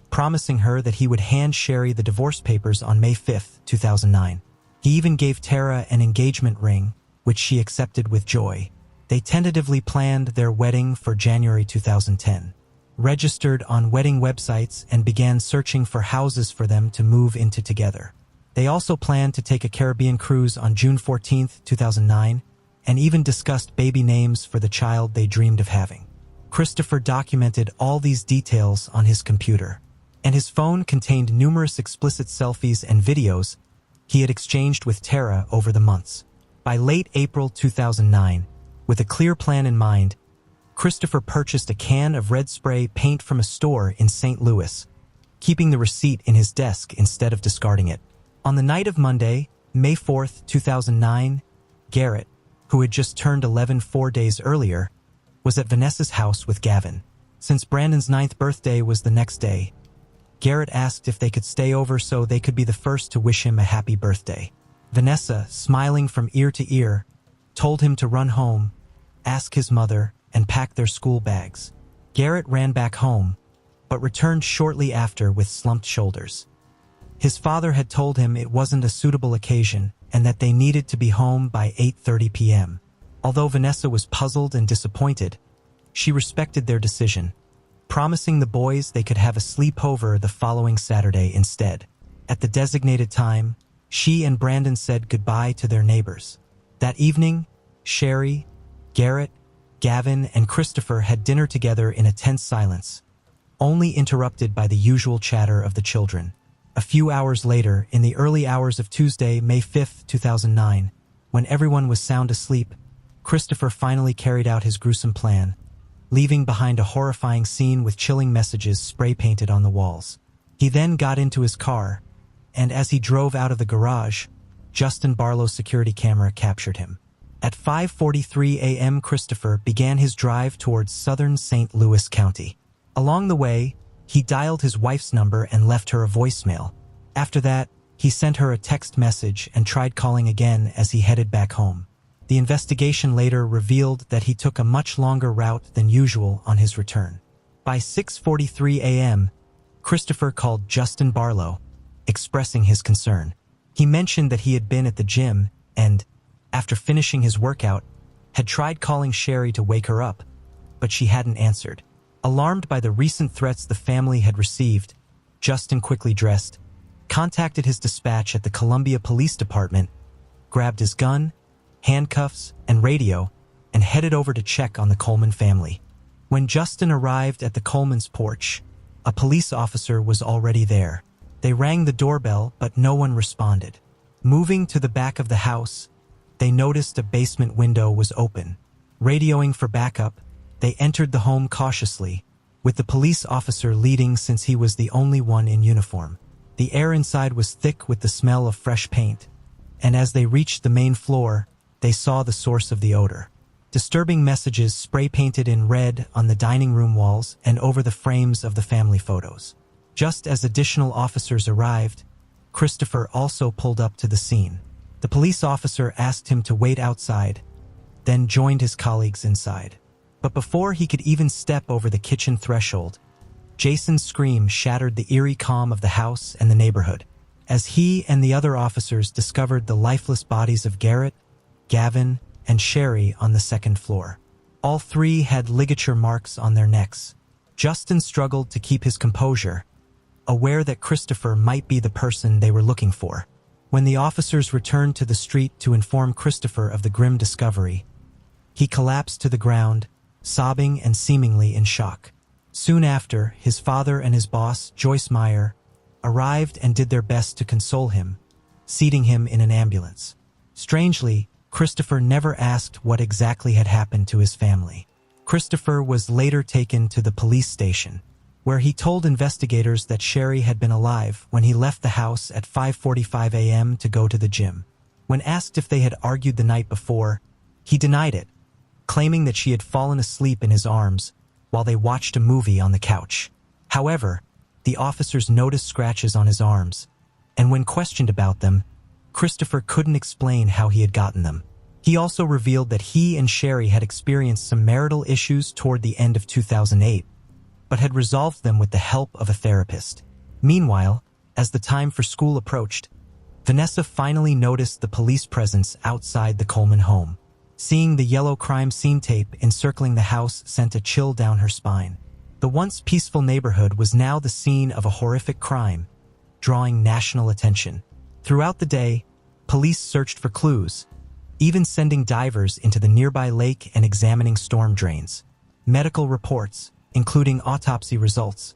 promising her that he would hand Sherry the divorce papers on May 5, 2009. He even gave Tara an engagement ring, which she accepted with joy. They tentatively planned their wedding for January 2010. registered on wedding websites, and began searching for houses for them to move into together. They also planned to take a Caribbean cruise on June 14, 2009, and even discussed baby names for the child they dreamed of having. Christopher documented all these details on his computer, and his phone contained numerous explicit selfies and videos he had exchanged with Tara over the months. By late April 2009, with a clear plan in mind, Christopher purchased a can of red spray paint from a store in St. Louis, keeping the receipt in his desk instead of discarding it. On the night of Monday, May 4, 2009, Garrett, who had just turned 11 4 days earlier, was at Vanessa's house with Gavin. Since Brandon's 9th birthday was the next day, Garrett asked if they could stay over so they could be the first to wish him a happy birthday. Vanessa, smiling from ear to ear, told him to run home, ask his mother, and pack their school bags. Garrett ran back home, but returned shortly after with slumped shoulders. His father had told him it wasn't a suitable occasion and that they needed to be home by 8:30 p.m. Although Vanessa was puzzled and disappointed, she respected their decision, promising the boys they could have a sleepover the following Saturday instead. At the designated time, she and Brandon said goodbye to their neighbors. That evening, Sherry, Garrett, Gavin, and Christopher had dinner together in a tense silence, only interrupted by the usual chatter of the children. A few hours later, in the early hours of Tuesday, May 5, 2009, when everyone was sound asleep, Christopher finally carried out his gruesome plan, leaving behind a horrifying scene with chilling messages spray-painted on the walls. He then got into his car, and as he drove out of the garage, Justin Barlow's security camera captured him. At 5:43 a.m., Christopher began his drive towards southern St. Louis County. Along the way, he dialed his wife's number and left her a voicemail. After that, he sent her a text message and tried calling again as he headed back home. The investigation later revealed that he took a much longer route than usual on his return. By 6:43 a.m., Christopher called Justin Barlow, expressing his concern. He mentioned that he had been at the gym and, after finishing his workout, had tried calling Sherry to wake her up, but she hadn't answered. Alarmed by the recent threats the family had received, Justin quickly dressed, contacted his dispatch at the Columbia Police Department, grabbed his gun, handcuffs, and radio, and headed over to check on the Coleman family. When Justin arrived at the Coleman's porch, a police officer was already there. They rang the doorbell, but no one responded. Moving to the back of the house, they noticed a basement window was open. Radioing for backup, they entered the home cautiously, with the police officer leading since he was the only one in uniform. The air inside was thick with the smell of fresh paint, and as they reached the main floor, they saw the source of the odor. Disturbing messages spray-painted in red on the dining room walls and over the frames of the family photos. Just as additional officers arrived, Christopher also pulled up to the scene. The police officer asked him to wait outside, then joined his colleagues inside. But before he could even step over the kitchen threshold, Jason's scream shattered the eerie calm of the house and the neighborhood, as he and the other officers discovered the lifeless bodies of Garrett, Gavin, and Sherry on the second floor. All three had ligature marks on their necks. Justin struggled to keep his composure, aware that Christopher might be the person they were looking for. When the officers returned to the street to inform Christopher of the grim discovery, he collapsed to the ground, sobbing and seemingly in shock. Soon after, his father and his boss, Joyce Meyer, arrived and did their best to console him, seating him in an ambulance. Strangely, Christopher never asked what exactly had happened to his family. Christopher was later taken to the police station, where he told investigators that Sherry had been alive when he left the house at 5:45 a.m. to go to the gym. When asked if they had argued the night before, he denied it, claiming that she had fallen asleep in his arms while they watched a movie on the couch. However, the officers noticed scratches on his arms, and when questioned about them, Christopher couldn't explain how he had gotten them. He also revealed that he and Sherry had experienced some marital issues toward the end of 2008, but had resolved them with the help of a therapist. Meanwhile, as the time for school approached, Vanessa finally noticed the police presence outside the Coleman home. Seeing the yellow crime scene tape encircling the house sent a chill down her spine. The once peaceful neighborhood was now the scene of a horrific crime, drawing national attention. Throughout the day, police searched for clues, even sending divers into the nearby lake and examining storm drains. Medical reports, including autopsy results,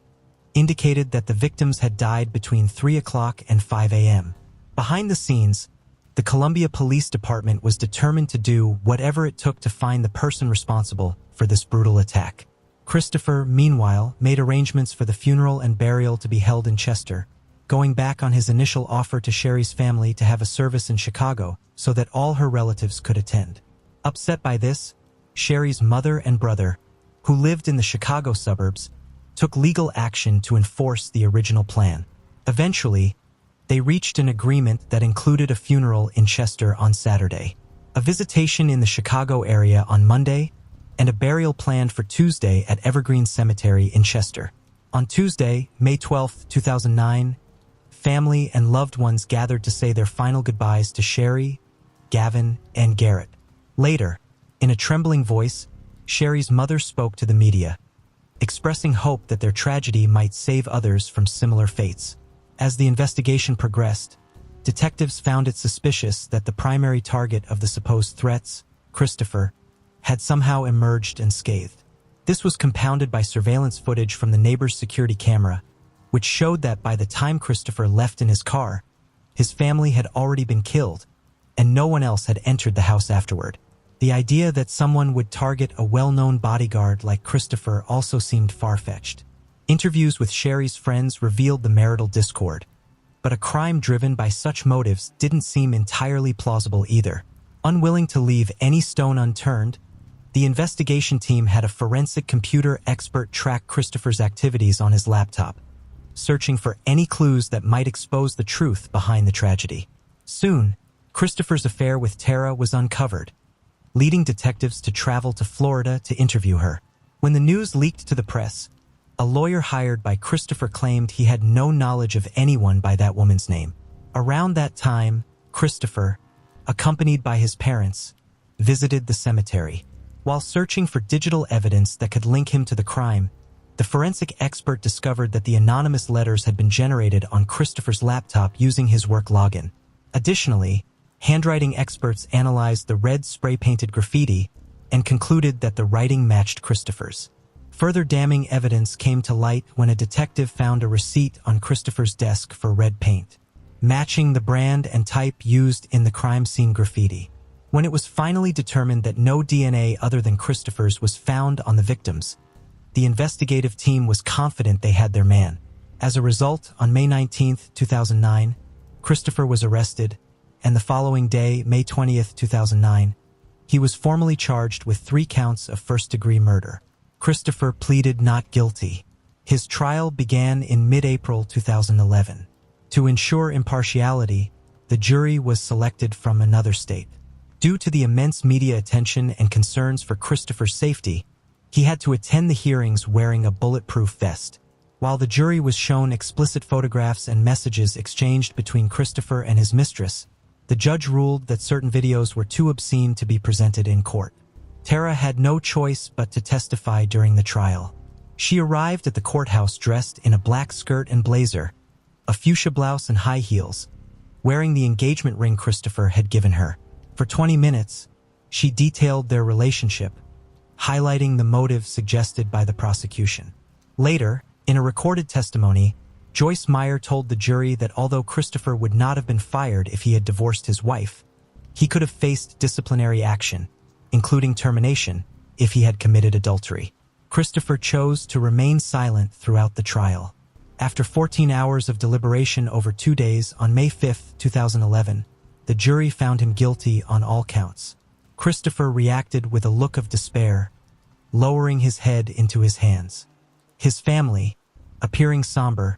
indicated that the victims had died between 3 o'clock and 5 a.m. Behind the scenes, the Columbia Police Department was determined to do whatever it took to find the person responsible for this brutal attack. Christopher, meanwhile, made arrangements for the funeral and burial to be held in Chester, going back on his initial offer to Sherry's family to have a service in Chicago so that all her relatives could attend. Upset by this, Sherry's mother and brother, who lived in the Chicago suburbs, took legal action to enforce the original plan. Eventually, they reached an agreement that included a funeral in Chester on Saturday, a visitation in the Chicago area on Monday, and a burial planned for Tuesday at Evergreen Cemetery in Chester. On Tuesday, May 12, 2009, family and loved ones gathered to say their final goodbyes to Sherry, Gavin, and Garrett. Later, in a trembling voice, Sherry's mother spoke to the media, expressing hope that their tragedy might save others from similar fates. As the investigation progressed, detectives found it suspicious that the primary target of the supposed threats, Christopher, had somehow emerged unscathed. This was compounded by surveillance footage from the neighbor's security camera, which showed that by the time Christopher left in his car, his family had already been killed, and no one else had entered the house afterward. The idea that someone would target a well-known bodyguard like Christopher also seemed far-fetched. Interviews with Sherry's friends revealed the marital discord, but a crime driven by such motives didn't seem entirely plausible either. Unwilling to leave any stone unturned, the investigation team had a forensic computer expert track Christopher's activities on his laptop, searching for any clues that might expose the truth behind the tragedy. Soon, Christopher's affair with Tara was uncovered, leading detectives to travel to Florida to interview her. When the news leaked to the press, a lawyer hired by Christopher claimed he had no knowledge of anyone by that woman's name. Around that time, Christopher, accompanied by his parents, visited the cemetery. While searching for digital evidence that could link him to the crime, the forensic expert discovered that the anonymous letters had been generated on Christopher's laptop using his work login. Additionally, handwriting experts analyzed the red spray-painted graffiti and concluded that the writing matched Christopher's. Further damning evidence came to light when a detective found a receipt on Christopher's desk for red paint, matching the brand and type used in the crime scene graffiti. When it was finally determined that no DNA other than Christopher's was found on the victims, the investigative team was confident they had their man. As a result, on May 19, 2009, Christopher was arrested, and the following day, May 20, 2009, he was formally charged with 3 counts of first-degree murder. Christopher pleaded not guilty. His trial began in mid-April 2011. To ensure impartiality, the jury was selected from another state. Due to the immense media attention and concerns for Christopher's safety, he had to attend the hearings wearing a bulletproof vest. While the jury was shown explicit photographs and messages exchanged between Christopher and his mistress, the judge ruled that certain videos were too obscene to be presented in court. Tara had no choice but to testify during the trial. She arrived at the courthouse dressed in a black skirt and blazer, a fuchsia blouse and high heels, wearing the engagement ring Christopher had given her. For 20 minutes, she detailed their relationship, highlighting the motive suggested by the prosecution. Later, in a recorded testimony, Joyce Meyer told the jury that although Christopher would not have been fired if he had divorced his wife, he could have faced disciplinary action, including termination, if he had committed adultery. Christopher chose to remain silent throughout the trial. After 14 hours of deliberation over 2 days, on May 5, 2011, the jury found him guilty on all counts. Christopher reacted with a look of despair, lowering his head into his hands. His family, appearing somber,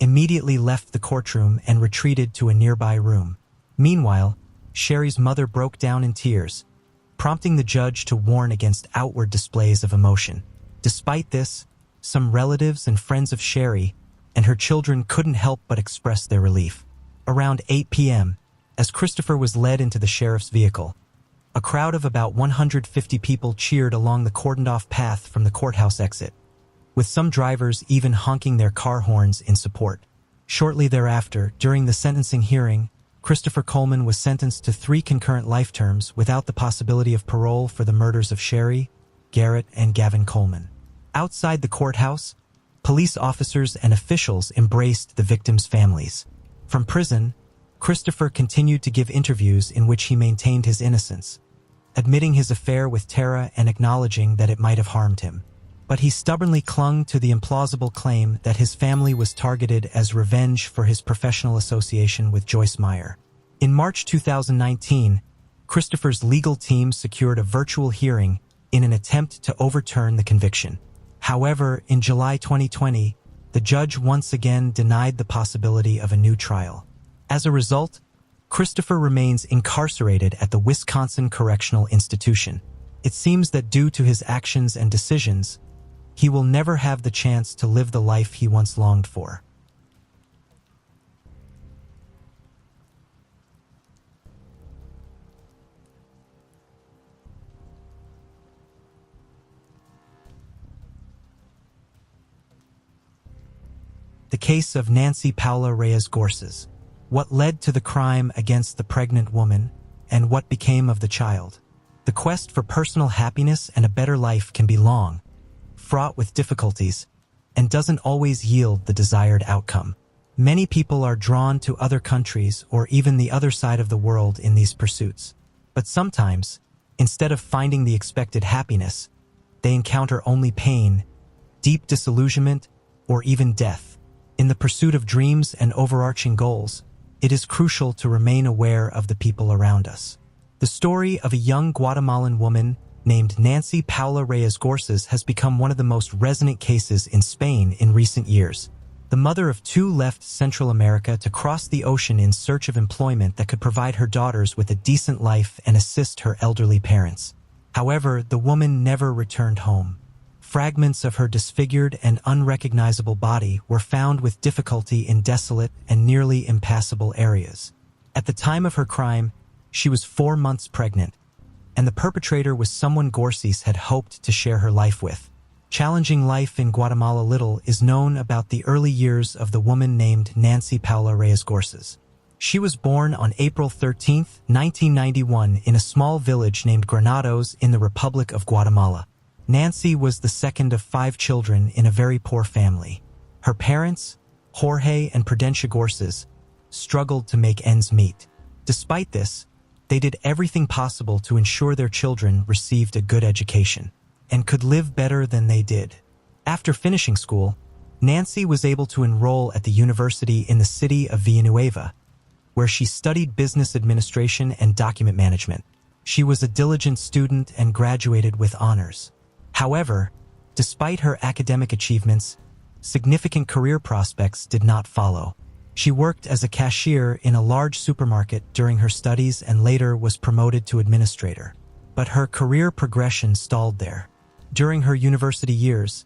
immediately left the courtroom and retreated to a nearby room. Meanwhile, Sherry's mother broke down in tears, prompting the judge to warn against outward displays of emotion. Despite this, some relatives and friends of Sherry and her children couldn't help but express their relief. Around 8 p.m., as Christopher was led into the sheriff's vehicle, a crowd of about 150 people cheered along the cordoned-off path from the courthouse exit, with some drivers even honking their car horns in support. Shortly thereafter, during the sentencing hearing, Christopher Coleman was sentenced to 3 concurrent life terms without the possibility of parole for the murders of Sherry, Garrett, and Gavin Coleman. Outside the courthouse, police officers and officials embraced the victims' families. From prison, Christopher continued to give interviews in which he maintained his innocence, admitting his affair with Tara and acknowledging that it might have harmed him. But he stubbornly clung to the implausible claim that his family was targeted as revenge for his professional association with Joyce Meyer. In March 2019, Christopher's legal team secured a virtual hearing in an attempt to overturn the conviction. However, in July 2020, the judge once again denied the possibility of a new trial. As a result, Christopher remains incarcerated at the Wisconsin Correctional Institution. It seems that due to his actions and decisions, he will never have the chance to live the life he once longed for. The case of Nancy Paula Reyes Gorses. What led to the crime against the pregnant woman, and what became of the child? The quest for personal happiness and a better life can be long, fraught with difficulties, and doesn't always yield the desired outcome. Many people are drawn to other countries or even the other side of the world in these pursuits. But sometimes, instead of finding the expected happiness, they encounter only pain, deep disillusionment, or even death. In the pursuit of dreams and overarching goals, it is crucial to remain aware of the people around us. The story of a young Guatemalan woman named Nancy Paula Reyes Gorses has become one of the most resonant cases in Spain in recent years. The mother of 2 left Central America to cross the ocean in search of employment that could provide her daughters with a decent life and assist her elderly parents. However, the woman never returned home. Fragments of her disfigured and unrecognizable body were found with difficulty in desolate and nearly impassable areas. At the time of her crime, she was 4 months pregnant, and the perpetrator was someone Gorses had hoped to share her life with. Challenging life in Guatemala. Little is known about the early years of the woman named Nancy Paula Reyes Gorses. She was born on April 13, 1991 in a small village named Granados in the Republic of Guatemala. Nancy was the second of 5 children in a very poor family. Her parents, Jorge and Prudencia Gorses, struggled to make ends meet. Despite this, they did everything possible to ensure their children received a good education and could live better than they did. After finishing school, Nancy was able to enroll at the university in the city of Villanueva, where she studied business administration and document management. She was a diligent student and graduated with honors. However, despite her academic achievements, significant career prospects did not follow. She worked as a cashier in a large supermarket during her studies and later was promoted to administrator. But her career progression stalled there. During her university years,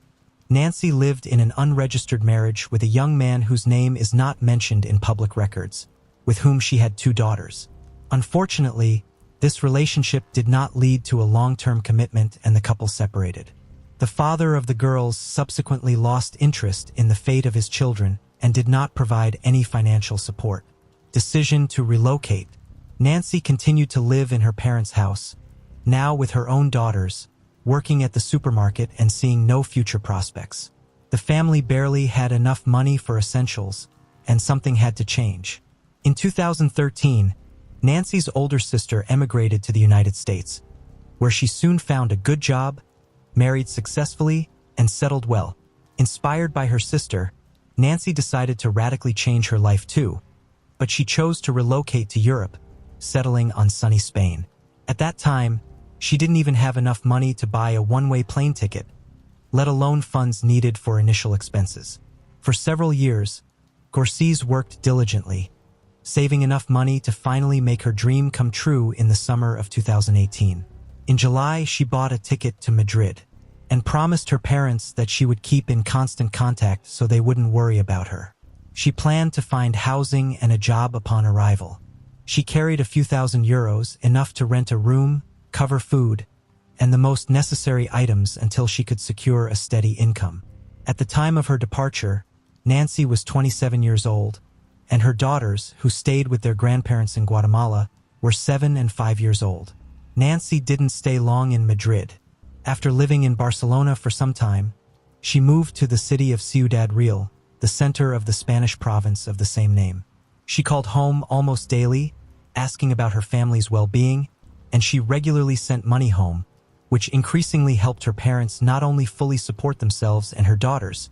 Nancy lived in an unregistered marriage with a young man whose name is not mentioned in public records, with whom she had 2 daughters. Unfortunately, this relationship did not lead to a long-term commitment and the couple separated. The father of the girls subsequently lost interest in the fate of his children and did not provide any financial support. Decision to relocate. Nancy continued to live in her parents' house, now with her own daughters, working at the supermarket and seeing no future prospects. The family barely had enough money for essentials, and something had to change. In 2013, Nancy's older sister emigrated to the United States, where she soon found a good job, married successfully, and settled well. Inspired by her sister, Nancy decided to radically change her life too, but she chose to relocate to Europe, settling on sunny Spain. At that time, she didn't even have enough money to buy a one-way plane ticket, let alone funds needed for initial expenses. For several years, Gorses worked diligently, saving enough money to finally make her dream come true in the summer of 2018. In July, she bought a ticket to Madrid and promised her parents that she would keep in constant contact so they wouldn't worry about her. She planned to find housing and a job upon arrival. She carried a few €1,000, enough to rent a room, cover food, and the most necessary items until she could secure a steady income. At the time of her departure, Nancy was 27 years old, and her daughters, who stayed with their grandparents in Guatemala, were 7 and 5 years old. Nancy didn't stay long in Madrid. After living in Barcelona for some time, she moved to the city of Ciudad Real, the center of the Spanish province of the same name. She called home almost daily, asking about her family's well-being, and she regularly sent money home, which increasingly helped her parents not only fully support themselves and her daughters,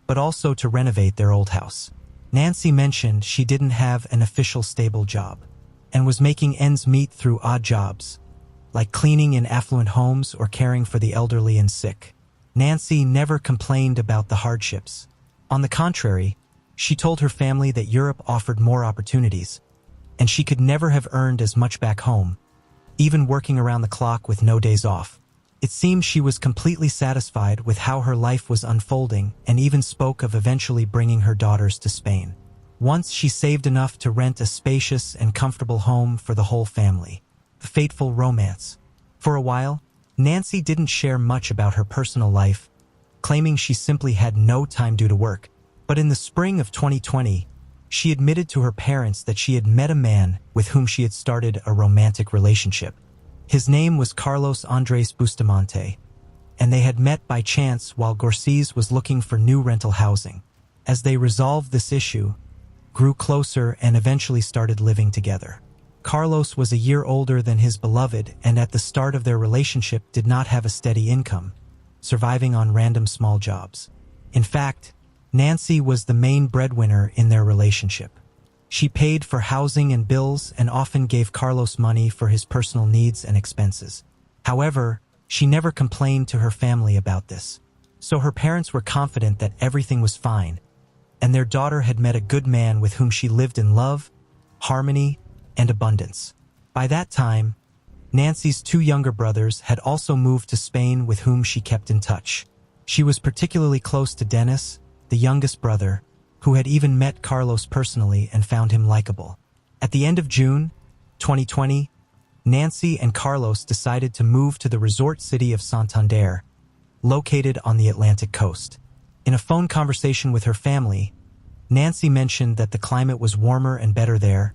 but also to renovate their old house. Nancy mentioned she didn't have an official stable job, and was making ends meet through odd jobs, like cleaning in affluent homes or caring for the elderly and sick. Nancy never complained about the hardships. On the contrary, she told her family that Europe offered more opportunities, and she could never have earned as much back home, even working around the clock with no days off. It seemed she was completely satisfied with how her life was unfolding and even spoke of eventually bringing her daughters to Spain. Once she saved enough to rent a spacious and comfortable home for the whole family. The fateful romance. For a while, Nancy didn't share much about her personal life, claiming she simply had no time due to work. But in the spring of 2020, she admitted to her parents that she had met a man with whom she had started a romantic relationship. His name was Carlos Andres Bustamante, and they had met by chance while Garcés was looking for new rental housing. As they resolved this issue, grew closer and eventually started living together. Carlos was a year older than his beloved, and at the start of their relationship did not have a steady income, surviving on random small jobs. In fact, Nancy was the main breadwinner in their relationship. She paid for housing and bills and often gave Carlos money for his personal needs and expenses. However, she never complained to her family about this, so her parents were confident that everything was fine, and their daughter had met a good man with whom she lived in love, harmony, and abundance. By that time, Nancy's 2 younger brothers had also moved to Spain with whom she kept in touch. She was particularly close to Dennis, the youngest brother, who had even met Carlos personally and found him likable. At the end of June 2020, Nancy and Carlos decided to move to the resort city of Santander, located on the Atlantic coast. In a phone conversation with her family, Nancy mentioned that the climate was warmer and better there,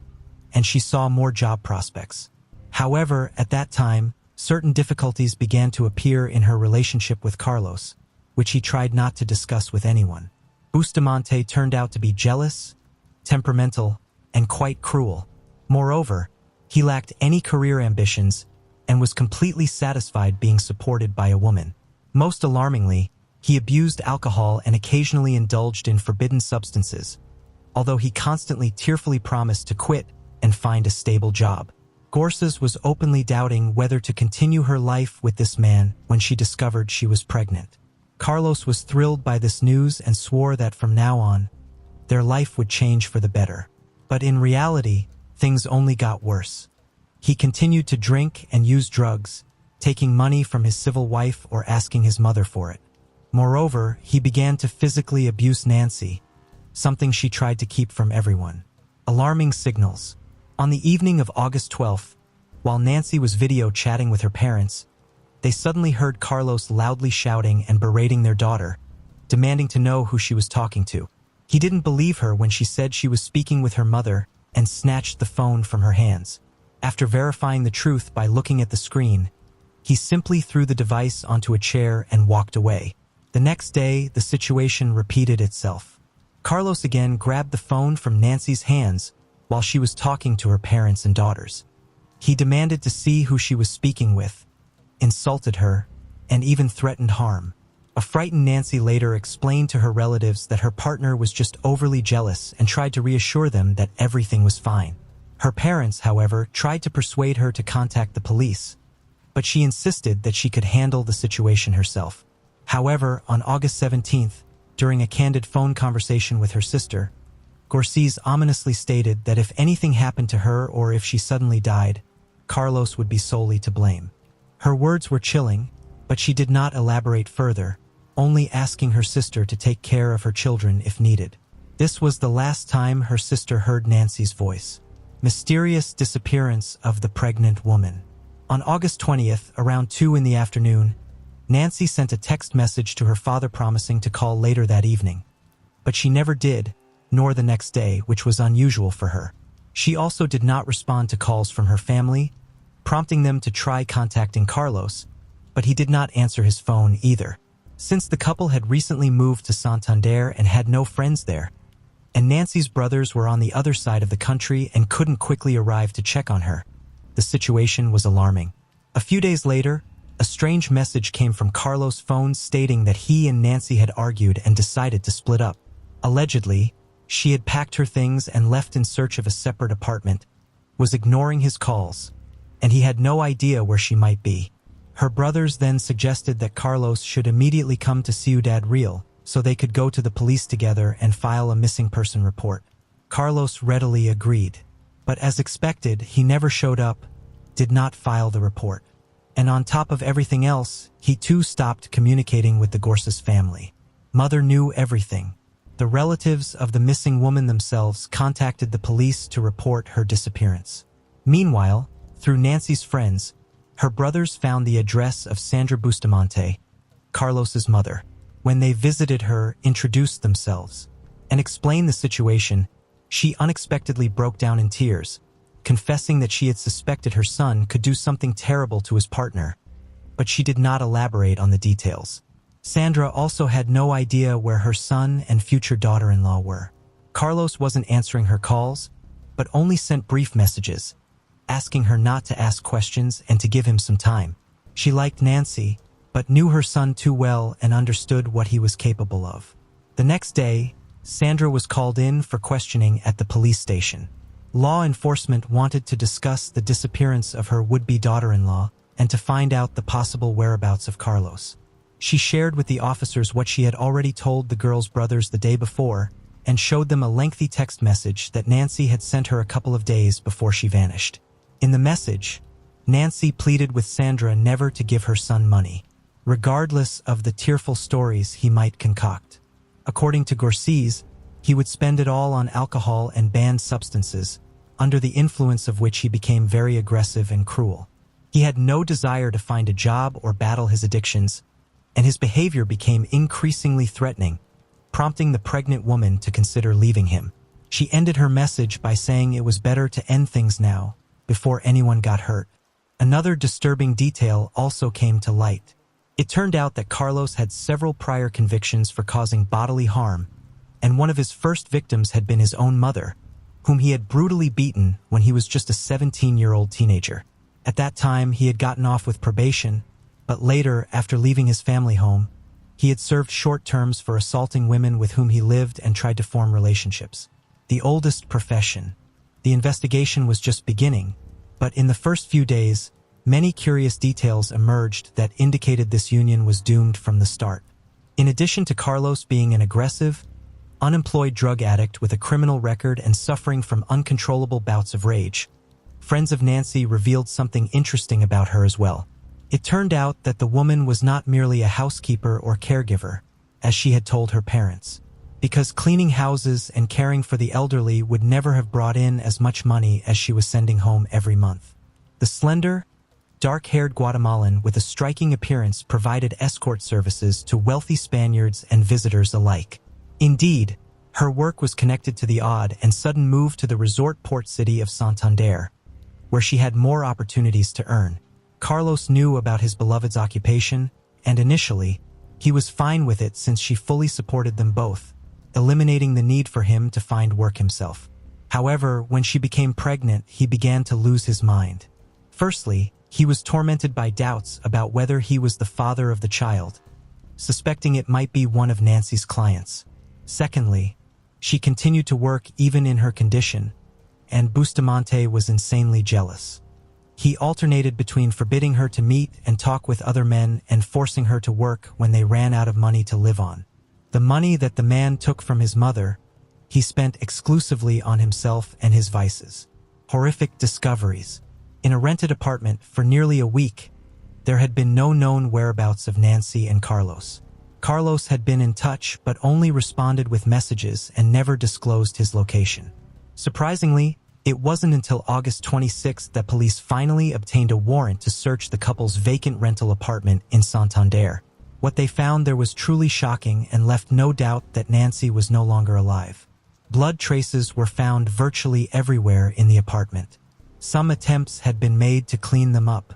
and she saw more job prospects. However, at that time, certain difficulties began to appear in her relationship with Carlos, which he tried not to discuss with anyone. Bustamante turned out to be jealous, temperamental, and quite cruel. Moreover, he lacked any career ambitions and was completely satisfied being supported by a woman. Most alarmingly, he abused alcohol and occasionally indulged in forbidden substances, although he constantly tearfully promised to quit and find a stable job. Garcés was openly doubting whether to continue her life with this man when she discovered she was pregnant. Carlos was thrilled by this news and swore that from now on, their life would change for the better. But in reality, things only got worse. He continued to drink and use drugs, taking money from his civil wife or asking his mother for it. Moreover, he began to physically abuse Nancy, something she tried to keep from everyone. Alarming signals. On the evening of August 12th, while Nancy was video chatting with her parents, they suddenly heard Carlos loudly shouting and berating their daughter, demanding to know who she was talking to. He didn't believe her when she said she was speaking with her mother and snatched the phone from her hands. After verifying the truth by looking at the screen, he simply threw the device onto a chair and walked away. The next day, the situation repeated itself. Carlos again grabbed the phone from Nancy's hands while she was talking to her parents and daughters. He demanded to see who she was speaking with, insulted her, and even threatened harm. A frightened Nancy later explained to her relatives that her partner was just overly jealous and tried to reassure them that everything was fine. Her parents, however, tried to persuade her to contact the police, but she insisted that she could handle the situation herself. However, on August 17th, during a candid phone conversation with her sister, Garcés ominously stated that if anything happened to her or if she suddenly died, Carlos would be solely to blame. Her words were chilling, but she did not elaborate further, only asking her sister to take care of her children if needed. This was the last time her sister heard Nancy's voice. Mysterious disappearance of the pregnant woman. On August 20th, around 2 in the afternoon, Nancy sent a text message to her father promising to call later that evening. But she never did, nor the next day, which was unusual for her. She also did not respond to calls from her family, prompting them to try contacting Carlos, but he did not answer his phone either. Since the couple had recently moved to Santander and had no friends there, and Nancy's brothers were on the other side of the country and couldn't quickly arrive to check on her, the situation was alarming. A few days later, a strange message came from Carlos' phone stating that he and Nancy had argued and decided to split up. Allegedly, she had packed her things and left in search of a separate apartment, was ignoring his calls, and he had no idea where she might be. Her brothers then suggested that Carlos should immediately come to Ciudad Real so they could go to the police together and file a missing person report. Carlos readily agreed, but as expected, he never showed up, did not file the report. And on top of everything else, he too stopped communicating with the Gorses family. Mother knew everything. The relatives of the missing woman themselves contacted the police to report her disappearance. Meanwhile, through Nancy's friends, her brothers found the address of Sandra Bustamante, Carlos's mother. When they visited her, introduced themselves, and explained the situation, she unexpectedly broke down in tears, confessing that she had suspected her son could do something terrible to his partner, but she did not elaborate on the details. Sandra also had no idea where her son and future daughter-in-law were. Carlos wasn't answering her calls, but only sent brief messages, asking her not to ask questions and to give him some time. She liked Nancy, but knew her son too well and understood what he was capable of. The next day, Sandra was called in for questioning at the police station. Law enforcement wanted to discuss the disappearance of her would-be daughter-in-law and to find out the possible whereabouts of Carlos. She shared with the officers what she had already told the girls' brothers the day before and showed them a lengthy text message that Nancy had sent her a couple of days before she vanished. In the message, Nancy pleaded with Sandra never to give her son money, regardless of the tearful stories he might concoct. According to Gorses, he would spend it all on alcohol and banned substances, under the influence of which he became very aggressive and cruel. He had no desire to find a job or battle his addictions, and his behavior became increasingly threatening, prompting the pregnant woman to consider leaving him. She ended her message by saying it was better to end things now, before anyone got hurt. Another disturbing detail also came to light. It turned out that Carlos had several prior convictions for causing bodily harm, and one of his first victims had been his own mother, whom he had brutally beaten when he was just a 17-year-old teenager. At that time, he had gotten off with probation, but later, after leaving his family home, he had served short terms for assaulting women with whom he lived and tried to form relationships. The oldest profession. The investigation was just beginning, but in the first few days, many curious details emerged that indicated this union was doomed from the start. In addition to Carlos being an aggressive, unemployed drug addict with a criminal record and suffering from uncontrollable bouts of rage, friends of Nancy revealed something interesting about her as well. It turned out that the woman was not merely a housekeeper or caregiver, as she had told her parents, because cleaning houses and caring for the elderly would never have brought in as much money as she was sending home every month. The slender, dark-haired Guatemalan with a striking appearance provided escort services to wealthy Spaniards and visitors alike. Indeed, her work was connected to the odd and sudden move to the resort port city of Santander, where she had more opportunities to earn. Carlos knew about his beloved's occupation, and initially, he was fine with it since she fully supported them both, eliminating the need for him to find work himself. However, when she became pregnant, he began to lose his mind. Firstly, he was tormented by doubts about whether he was the father of the child, suspecting it might be one of Nancy's clients. Secondly, she continued to work even in her condition, and Bustamante was insanely jealous. He alternated between forbidding her to meet and talk with other men and forcing her to work when they ran out of money to live on. The money that the man took from his mother, he spent exclusively on himself and his vices. Horrific discoveries. In a rented apartment for nearly a week, there had been no known whereabouts of Nancy and Carlos. Carlos had been in touch but only responded with messages and never disclosed his location. Surprisingly, It wasn't until August 26 that police finally obtained a warrant to search the couple's vacant rental apartment in Santander. What they found there was truly shocking and left no doubt that Nancy was no longer alive. Blood traces were found virtually everywhere in the apartment. Some attempts had been made to clean them up,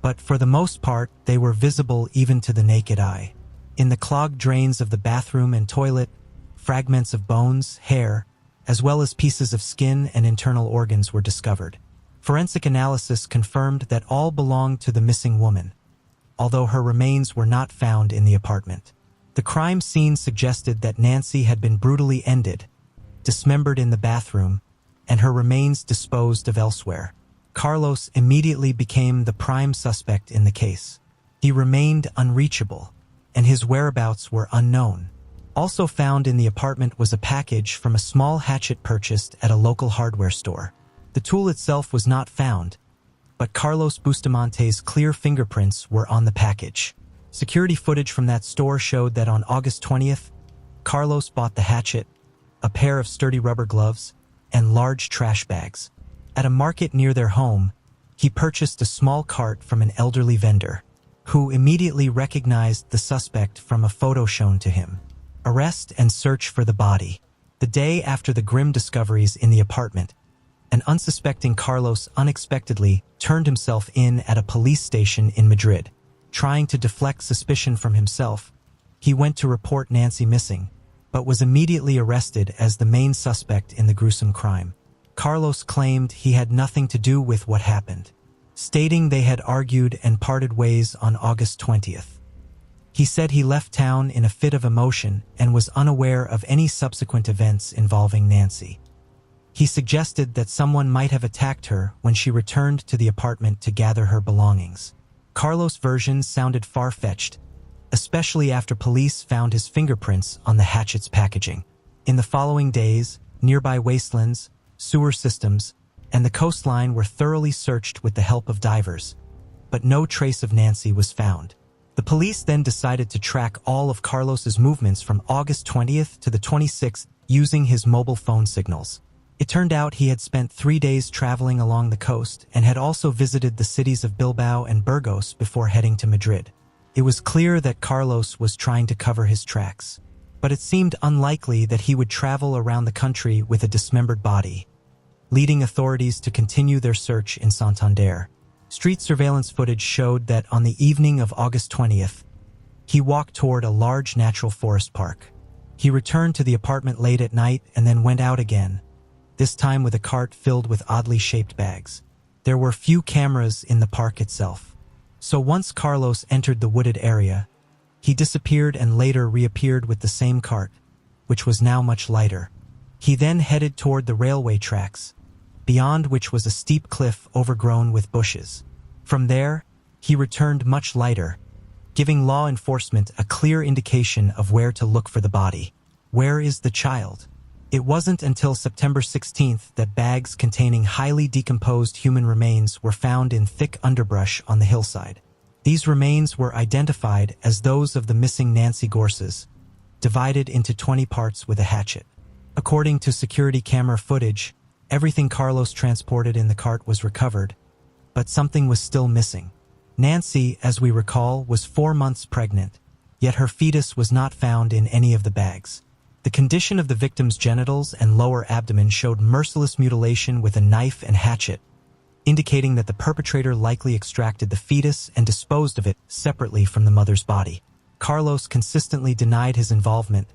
but for the most part, they were visible even to the naked eye. In the clogged drains of the bathroom and toilet, fragments of bones, hair, as well as pieces of skin and internal organs were discovered. Forensic analysis confirmed that all belonged to the missing woman, although her remains were not found in the apartment. The crime scene suggested that Nancy had been brutally ended, dismembered in the bathroom, and her remains disposed of elsewhere. Carlos immediately became the prime suspect in the case. He remained unreachable, and his whereabouts were unknown. Also found in the apartment was a package from a small hatchet purchased at a local hardware store. The tool itself was not found, but Carlos Bustamante's clear fingerprints were on the package. Security footage from that store showed that on August 20th, Carlos bought the hatchet, a pair of sturdy rubber gloves, and large trash bags. At a market near their home, he purchased a small cart from an elderly vendor, who immediately recognized the suspect from a photo shown to him. Arrest and search for the body. The day after the grim discoveries in the apartment, an unsuspecting Carlos unexpectedly turned himself in at a police station in Madrid. Trying to deflect suspicion from himself, he went to report Nancy missing, but was immediately arrested as the main suspect in the gruesome crime. Carlos claimed he had nothing to do with what happened, stating they had argued and parted ways on August 20th. He said he left town in a fit of emotion and was unaware of any subsequent events involving Nancy. He suggested that someone might have attacked her when she returned to the apartment to gather her belongings. Carlos' version sounded far-fetched, especially after police found his fingerprints on the hatchet's packaging. In the following days, nearby wastelands, sewer systems, and the coastline were thoroughly searched with the help of divers, but no trace of Nancy was found. The police then decided to track all of Carlos's movements from August 20th to the 26th using his mobile phone signals. It turned out he had spent 3 days traveling along the coast and had also visited the cities of Bilbao and Burgos before heading to Madrid. It was clear that Carlos was trying to cover his tracks, but it seemed unlikely that he would travel around the country with a dismembered body, leading authorities to continue their search in Santander. Street surveillance footage showed that on the evening of August 20th, he walked toward a large natural forest park. He returned to the apartment late at night and then went out again, this time with a cart filled with oddly shaped bags. There were few cameras in the park itself, so once Carlos entered the wooded area, he disappeared and later reappeared with the same cart, which was now much lighter. He then headed toward the railway tracks, beyond which was a steep cliff overgrown with bushes. From there, he returned much lighter, giving law enforcement a clear indication of where to look for the body. Where is the child? It wasn't until September 16th that bags containing highly decomposed human remains were found in thick underbrush on the hillside. These remains were identified as those of the missing Nancy Gorses, divided into 20 parts with a hatchet. According to security camera footage, everything Carlos transported in the cart was recovered, but something was still missing. Nancy, as we recall, was 4 months pregnant, yet her fetus was not found in any of the bags. The condition of the victim's genitals and lower abdomen showed merciless mutilation with a knife and hatchet, indicating that the perpetrator likely extracted the fetus and disposed of it separately from the mother's body. Carlos consistently denied his involvement,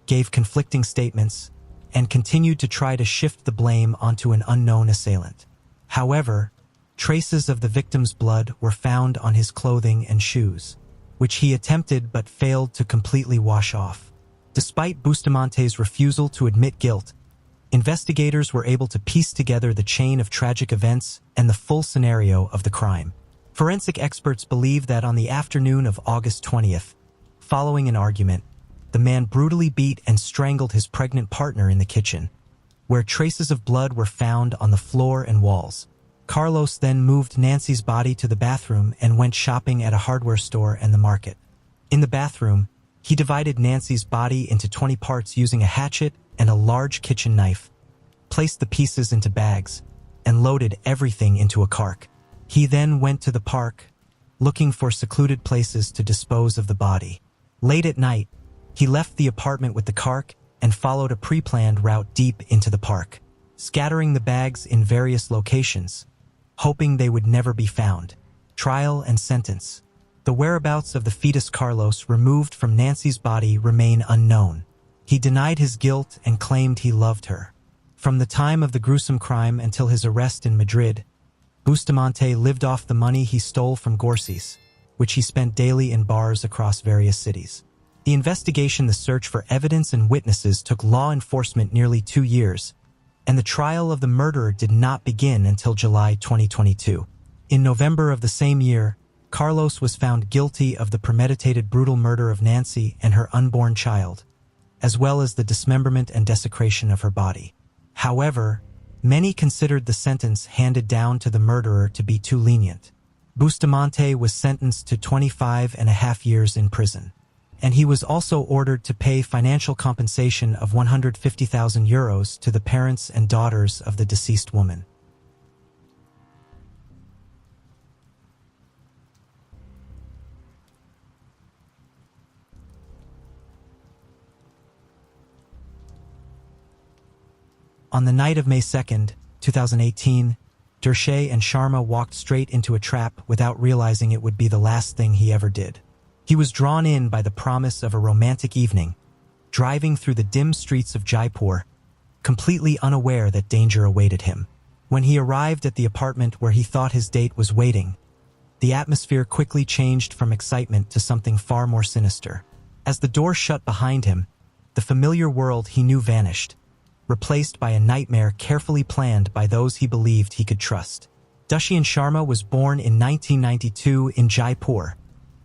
gave conflicting statements, and continued to try to shift the blame onto an unknown assailant. However, traces of the victim's blood were found on his clothing and shoes, which he attempted but failed to completely wash off. Despite Bustamante's refusal to admit guilt, investigators were able to piece together the chain of tragic events and the full scenario of the crime. Forensic experts believe that on the afternoon of August 20th, following an argument, the man brutally beat and strangled his pregnant partner in the kitchen, where traces of blood were found on the floor and walls. Carlos then moved Nancy's body to the bathroom and went shopping at a hardware store and the market. In the bathroom, he divided Nancy's body into 20 parts using a hatchet and a large kitchen knife, placed the pieces into bags, and loaded everything into a cart. He then went to the park, looking for secluded places to dispose of the body. Late at night, he left the apartment with the cart and followed a pre-planned route deep into the park, scattering the bags in various locations, hoping they would never be found. Trial and sentence. The whereabouts of the fetus Carlos removed from Nancy's body remain unknown. He denied his guilt and claimed he loved her. From the time of the gruesome crime until his arrest in Madrid, Bustamante lived off the money he stole from Gorces, which he spent daily in bars across various cities. The investigation, the search for evidence and witnesses, took law enforcement nearly 2 years, and the trial of the murderer did not begin until July 2022. In November of the same year, Carlos was found guilty of the premeditated brutal murder of Nancy and her unborn child, as well as the dismemberment and desecration of her body. However, many considered the sentence handed down to the murderer to be too lenient. Bustamante was sentenced to 25.5 years in prison, and he was also ordered to pay financial compensation of 150,000 euros to the parents and daughters of the deceased woman. On the night of May 2nd, 2018, Dershay and Sharma walked straight into a trap without realizing it would be the last thing he ever did. He was drawn in by the promise of a romantic evening, driving through the dim streets of Jaipur, completely unaware that danger awaited him. When he arrived at the apartment where he thought his date was waiting, the atmosphere quickly changed from excitement to something far more sinister. As the door shut behind him, the familiar world he knew vanished, replaced by a nightmare carefully planned by those he believed he could trust. Dushyant Sharma was born in 1992 in Jaipur,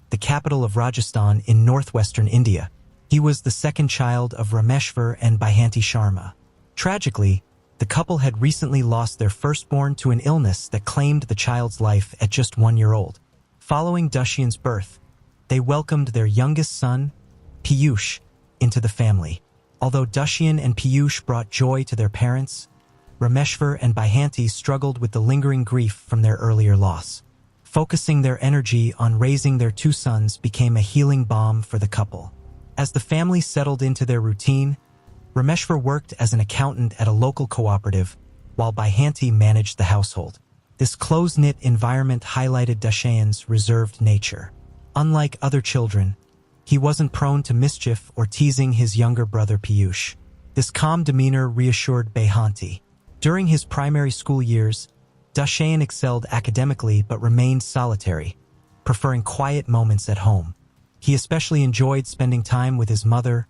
the capital of Rajasthan in northwestern India. He was the second child of Rameshwar and Baihanti Sharma. Tragically, the couple had recently lost their firstborn to an illness that claimed the child's life at just 1 year old. Following Dushyant's birth, they welcomed their youngest son, Piyush, into the family. Although Dushyant and Piyush brought joy to their parents, Rameshwar and Baihanti struggled with the lingering grief from their earlier loss. Focusing their energy on raising their 2 sons became a healing balm for the couple. As the family settled into their routine, Rameshwar worked as an accountant at a local cooperative, while Baihanti managed the household. This close-knit environment highlighted Dushyant's reserved nature. Unlike other children, he wasn't prone to mischief or teasing his younger brother Piyush. This calm demeanor reassured Baihanti. During his primary school years, Dushyant excelled academically but remained solitary, preferring quiet moments at home. He especially enjoyed spending time with his mother,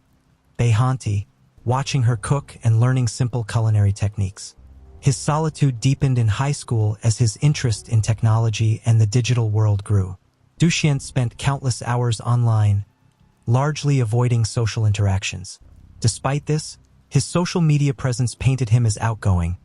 Baihanti, watching her cook and learning simple culinary techniques. His solitude deepened in high school as his interest in technology and the digital world grew. Dushyant spent countless hours online, largely avoiding social interactions. Despite this, his social media presence painted him as outgoing,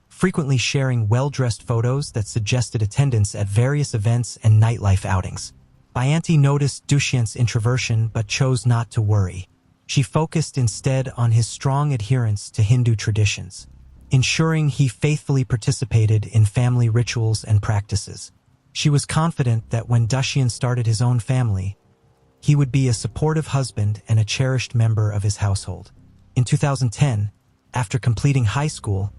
frequently sharing well-dressed photos that suggested attendance at various events and nightlife outings. Baihanti noticed Dushyant's introversion but chose not to worry. She focused instead on his strong adherence to Hindu traditions, ensuring he faithfully participated in family rituals and practices. She was confident that when Dushyant started his own family, he would be a supportive husband and a cherished member of his household. In 2010, after completing high school,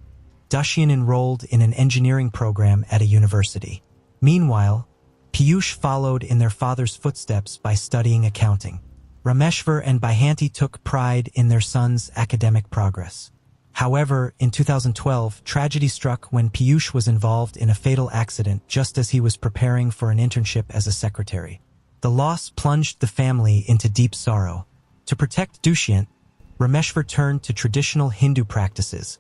Dushyant enrolled in an engineering program at a university. Meanwhile, Piyush followed in their father's footsteps by studying accounting. Rameshwar and Baihanti took pride in their son's academic progress. However, in 2012, tragedy struck when Piyush was involved in a fatal accident just as he was preparing for an internship as a secretary. The loss plunged the family into deep sorrow. To protect Dushyant, Rameshwar turned to traditional Hindu practices,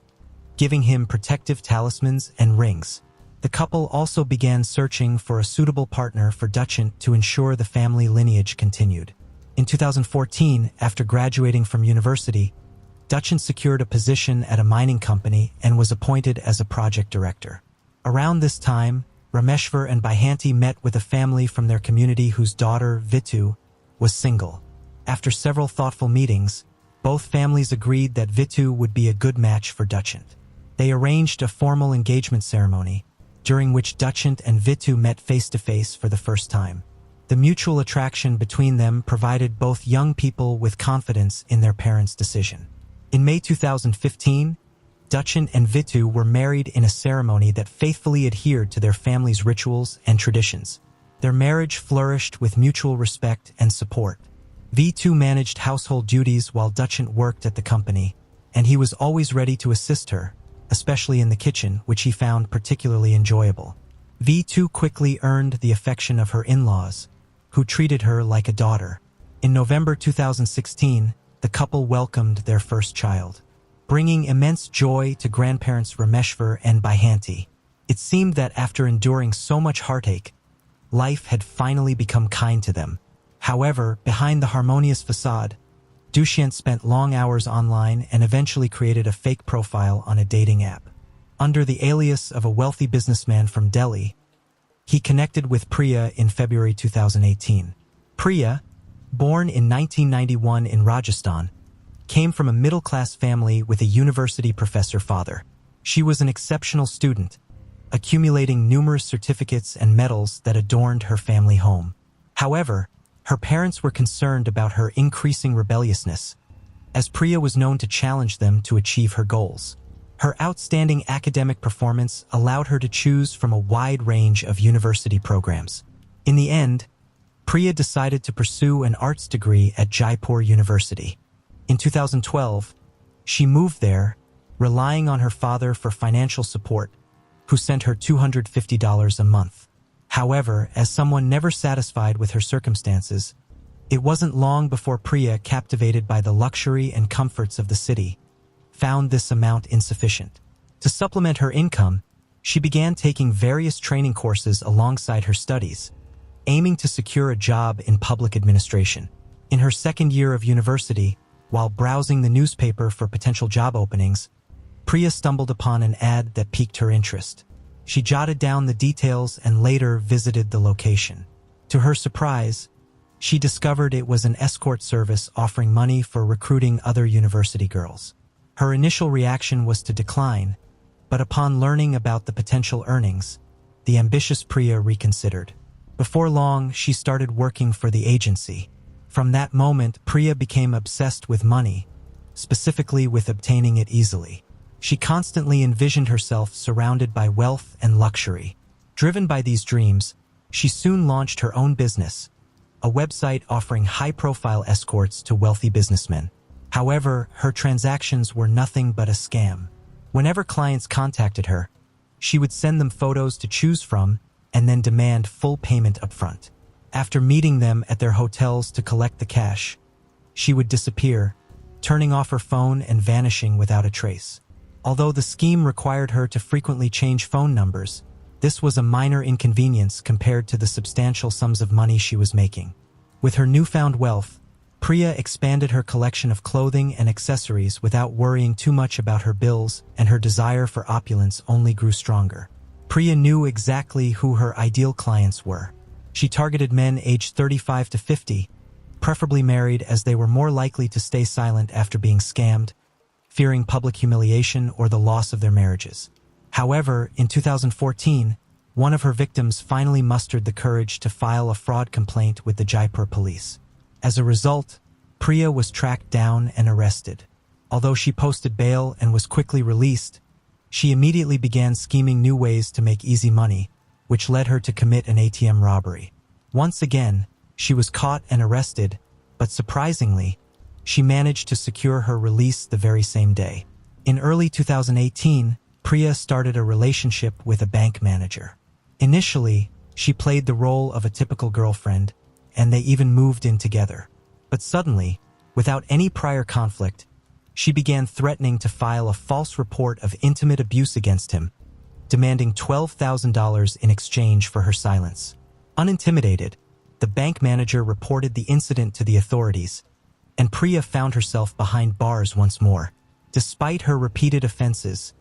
giving him protective talismans and rings. The couple also began searching for a suitable partner for Dushyant to ensure the family lineage continued. In 2014, after graduating from university, Dushyant secured a position at a mining company and was appointed as a project director. Around this time, Rameshwar and Baihanti met with a family from their community whose daughter, Vitu, was single. After several thoughtful meetings, both families agreed that Vitu would be a good match for Dushyant. They arranged a formal engagement ceremony, during which Dushyant and Vitu met face-to-face for the first time. The mutual attraction between them provided both young people with confidence in their parents' decision. In May 2015, Dushyant and Vitu were married in a ceremony that faithfully adhered to their family's rituals and traditions. Their marriage flourished with mutual respect and support. Vitu managed household duties while Dushyant worked at the company, and he was always ready to assist her, especially in the kitchen, which he found particularly enjoyable. Vitu quickly earned the affection of her in-laws, who treated her like a daughter. In November 2016, the couple welcomed their first child, bringing immense joy to grandparents Rameshwar and Baihanti. It seemed that after enduring so much heartache, life had finally become kind to them. However, behind the harmonious facade, Dushyant spent long hours online and eventually created a fake profile on a dating app. Under the alias of a wealthy businessman from Delhi, he connected with Priya in February 2018. Priya, born in 1991 in Rajasthan, came from a middle-class family with a university professor father. She was an exceptional student, accumulating numerous certificates and medals that adorned her family home. However, her parents were concerned about her increasing rebelliousness, as Priya was known to challenge them to achieve her goals. Her outstanding academic performance allowed her to choose from a wide range of university programs. In the end, Priya decided to pursue an arts degree at Jaipur University. In 2012, she moved there, relying on her father for financial support, who sent her $250 a month. However, as someone never satisfied with her circumstances, it wasn't long before Priya, captivated by the luxury and comforts of the city, found this amount insufficient. To supplement her income, she began taking various training courses alongside her studies, aiming to secure a job in public administration. In her second year of university, while browsing the newspaper for potential job openings, Priya stumbled upon an ad that piqued her interest. She jotted down the details and later visited the location. To her surprise, she discovered it was an escort service offering money for recruiting other university girls. Her initial reaction was to decline, but upon learning about the potential earnings, the ambitious Priya reconsidered. Before long, she started working for the agency. From that moment, Priya became obsessed with money, specifically with obtaining it easily. She constantly envisioned herself surrounded by wealth and luxury. Driven by these dreams, she soon launched her own business, a website offering high-profile escorts to wealthy businessmen. However, her transactions were nothing but a scam. Whenever clients contacted her, she would send them photos to choose from and then demand full payment upfront. After meeting them at their hotels to collect the cash, she would disappear, turning off her phone and vanishing without a trace. Although the scheme required her to frequently change phone numbers, this was a minor inconvenience compared to the substantial sums of money she was making. With her newfound wealth, Priya expanded her collection of clothing and accessories without worrying too much about her bills, and her desire for opulence only grew stronger. Priya knew exactly who her ideal clients were. She targeted men aged 35 to 50, preferably married, as they were more likely to stay silent after being scammed, fearing public humiliation or the loss of their marriages. However, in 2014, one of her victims finally mustered the courage to file a fraud complaint with the Jaipur police. As a result, Priya was tracked down and arrested. Although she posted bail and was quickly released, she immediately began scheming new ways to make easy money, which led her to commit an ATM robbery. Once again, she was caught and arrested, but surprisingly, she managed to secure her release the very same day. In early 2018, Priya started a relationship with a bank manager. Initially, she played the role of a typical girlfriend, and they even moved in together. But suddenly, without any prior conflict, she began threatening to file a false report of intimate abuse against him, demanding $12,000 in exchange for her silence. Unintimidated, the bank manager reported the incident to the authorities, and Priya found herself behind bars once more. Despite her repeated offenses,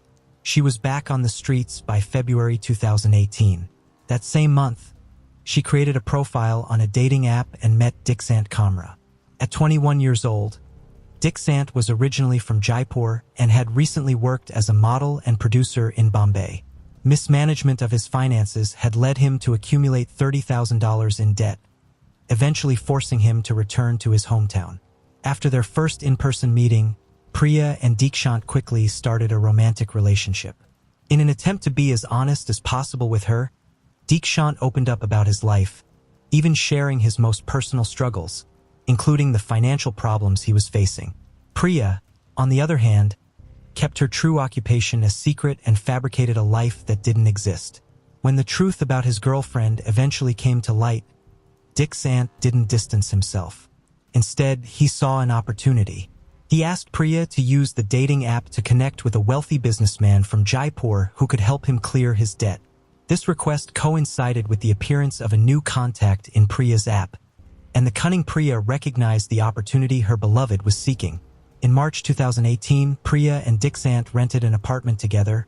she was back on the streets by February 2018. That same month, she created a profile on a dating app and met Dixant Kamra. At 21 years old, Dixant was originally from Jaipur and had recently worked as a model and producer in Bombay. Mismanagement of his finances had led him to accumulate $30,000 in debt, eventually forcing him to return to his hometown. After their first in-person meeting, Priya and Dikshant quickly started a romantic relationship. In an attempt to be as honest as possible with her, Dikshant opened up about his life, even sharing his most personal struggles, including the financial problems he was facing. Priya, on the other hand, kept her true occupation a secret and fabricated a life that didn't exist. When the truth about his girlfriend eventually came to light, Dixant didn't distance himself. Instead, he saw an opportunity. He asked Priya to use the dating app to connect with a wealthy businessman from Jaipur who could help him clear his debt. This request coincided with the appearance of a new contact in Priya's app, and the cunning Priya recognized the opportunity her beloved was seeking. In March 2018, Priya and Dixant rented an apartment together,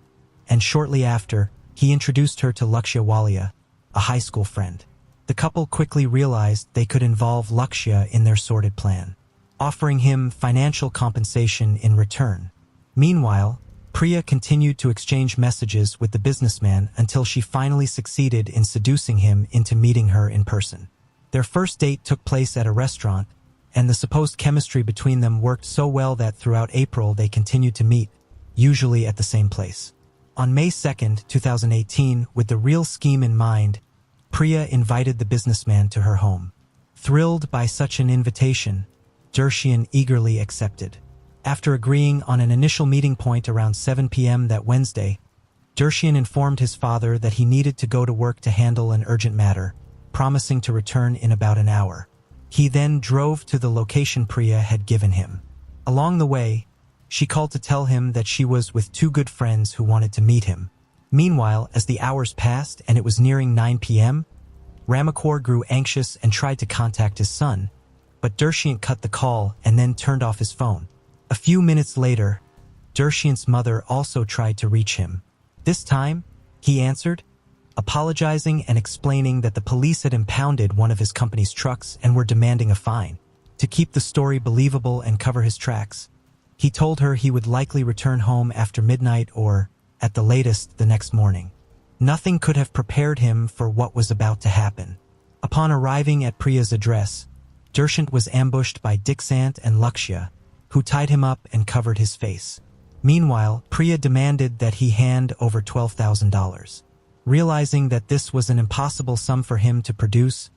and shortly after, he introduced her to Lakshya Walia, a high school friend. The couple quickly realized they could involve Lakshya in their sordid plan, offering him financial compensation in return. Meanwhile, Priya continued to exchange messages with the businessman until she finally succeeded in seducing him into meeting her in person. Their first date took place at a restaurant, and the supposed chemistry between them worked so well that throughout April they continued to meet, usually at the same place. On May 2, 2018, with the real scheme in mind, Priya invited the businessman to her home. Thrilled by such an invitation, Darshan eagerly accepted. After agreeing on an initial meeting point around 7 p.m. that Wednesday, Darshan informed his father that he needed to go to work to handle an urgent matter, promising to return in about an hour. He then drove to the location Priya had given him. Along the way, she called to tell him that she was with two good friends who wanted to meet him. Meanwhile, as the hours passed and it was nearing 9 p.m., Ramakaur grew anxious and tried to contact his son, but Darshan cut the call and then turned off his phone. A few minutes later, Darshan's mother also tried to reach him. This time, he answered, apologizing and explaining that the police had impounded one of his company's trucks and were demanding a fine. To keep the story believable and cover his tracks, he told her he would likely return home after midnight or, at the latest, the next morning. Nothing could have prepared him for what was about to happen. Upon arriving at Priya's address, Darshan was ambushed by Dixant and Lakshya, who tied him up and covered his face. Meanwhile, Priya demanded that he hand over $12,000. Realizing that this was an impossible sum for him to produce,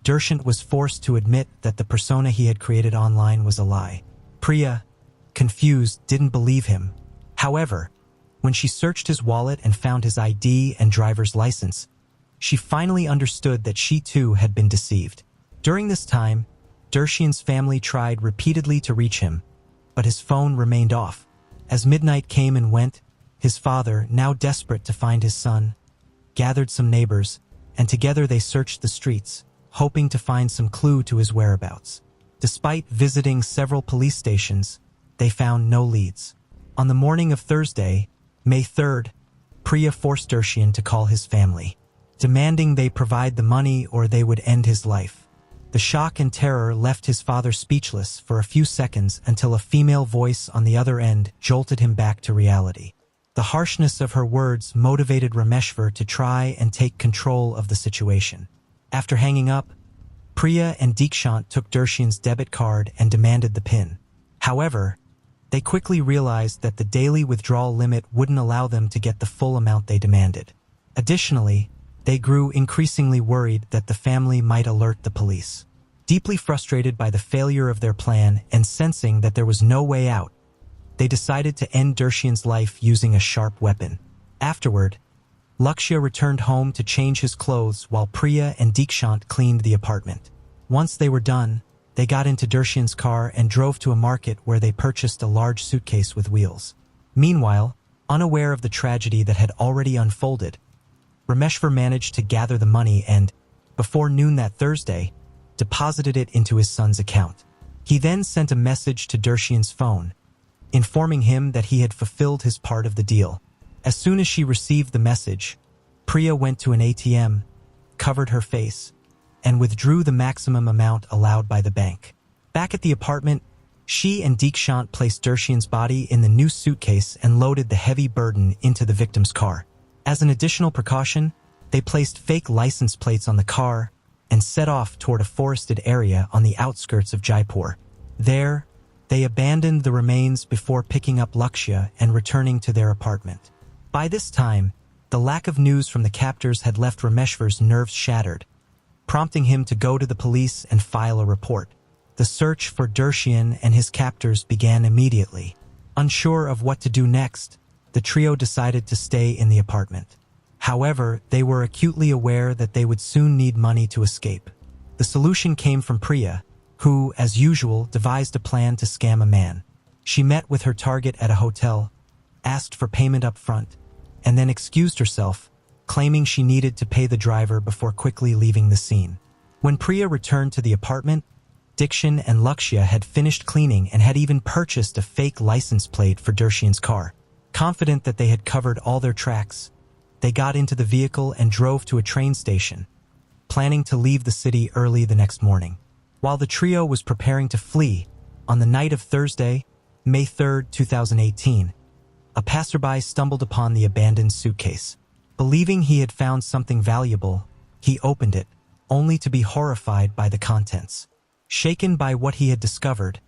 Darshan was forced to admit that the persona he had created online was a lie. Priya, confused, didn't believe him. However, when she searched his wallet and found his ID and driver's license, she finally understood that she too had been deceived. During this time, Darshan's family tried repeatedly to reach him, but his phone remained off. As midnight came and went, his father, now desperate to find his son, gathered some neighbors, and together they searched the streets, hoping to find some clue to his whereabouts. Despite visiting several police stations, they found no leads. On the morning of Thursday, May 3rd, Priya forced Darshan to call his family, demanding they provide the money or they would end his life. The shock and terror left his father speechless for a few seconds until a female voice on the other end jolted him back to reality. The harshness of her words motivated Rameshwar to try and take control of the situation. After hanging up, Priya and Dikshant took Darshan's debit card and demanded the PIN. However, they quickly realized that the daily withdrawal limit wouldn't allow them to get the full amount they demanded. Additionally, they grew increasingly worried that the family might alert the police. Deeply frustrated by the failure of their plan and sensing that there was no way out, they decided to end Darshan's life using a sharp weapon. Afterward, Lakshya returned home to change his clothes while Priya and Dikshant cleaned the apartment. Once they were done, they got into Darshan's car and drove to a market where they purchased a large suitcase with wheels. Meanwhile, unaware of the tragedy that had already unfolded, Rameshwar managed to gather the money and, before noon that Thursday, deposited it into his son's account. He then sent a message to Darshan's phone, informing him that he had fulfilled his part of the deal. As soon as she received the message, Priya went to an ATM, covered her face, and withdrew the maximum amount allowed by the bank. Back at the apartment, She and Deekshant placed Dershian's body in the new suitcase and loaded the heavy burden into the victim's car. As an additional precaution, they placed fake license plates on the car and set off toward a forested area on the outskirts of Jaipur. There, they abandoned the remains before picking up Lakshya and returning to their apartment. By this time, the lack of news from the captors had left Rameshwar's nerves shattered, prompting him to go to the police and file a report. The search for Dershian and his captors began immediately. Unsure of what to do next, the trio decided to stay in the apartment. However, they were acutely aware that they would soon need money to escape. The solution came from Priya, who, as usual, devised a plan to scam a man. She met with her target at a hotel, asked for payment up front, and then excused herself, claiming she needed to pay the driver before quickly leaving the scene. When Priya returned to the apartment, Dikshan and Lakshya had finished cleaning and had even purchased a fake license plate for Dershian's car. Confident that they had covered all their tracks, they got into the vehicle and drove to a train station, planning to leave the city early the next morning. While the trio was preparing to flee, on the night of Thursday, May 3, 2018, a passerby stumbled upon the abandoned suitcase. Believing he had found something valuable, he opened it, only to be horrified by the contents. Shaken by what he had discovered,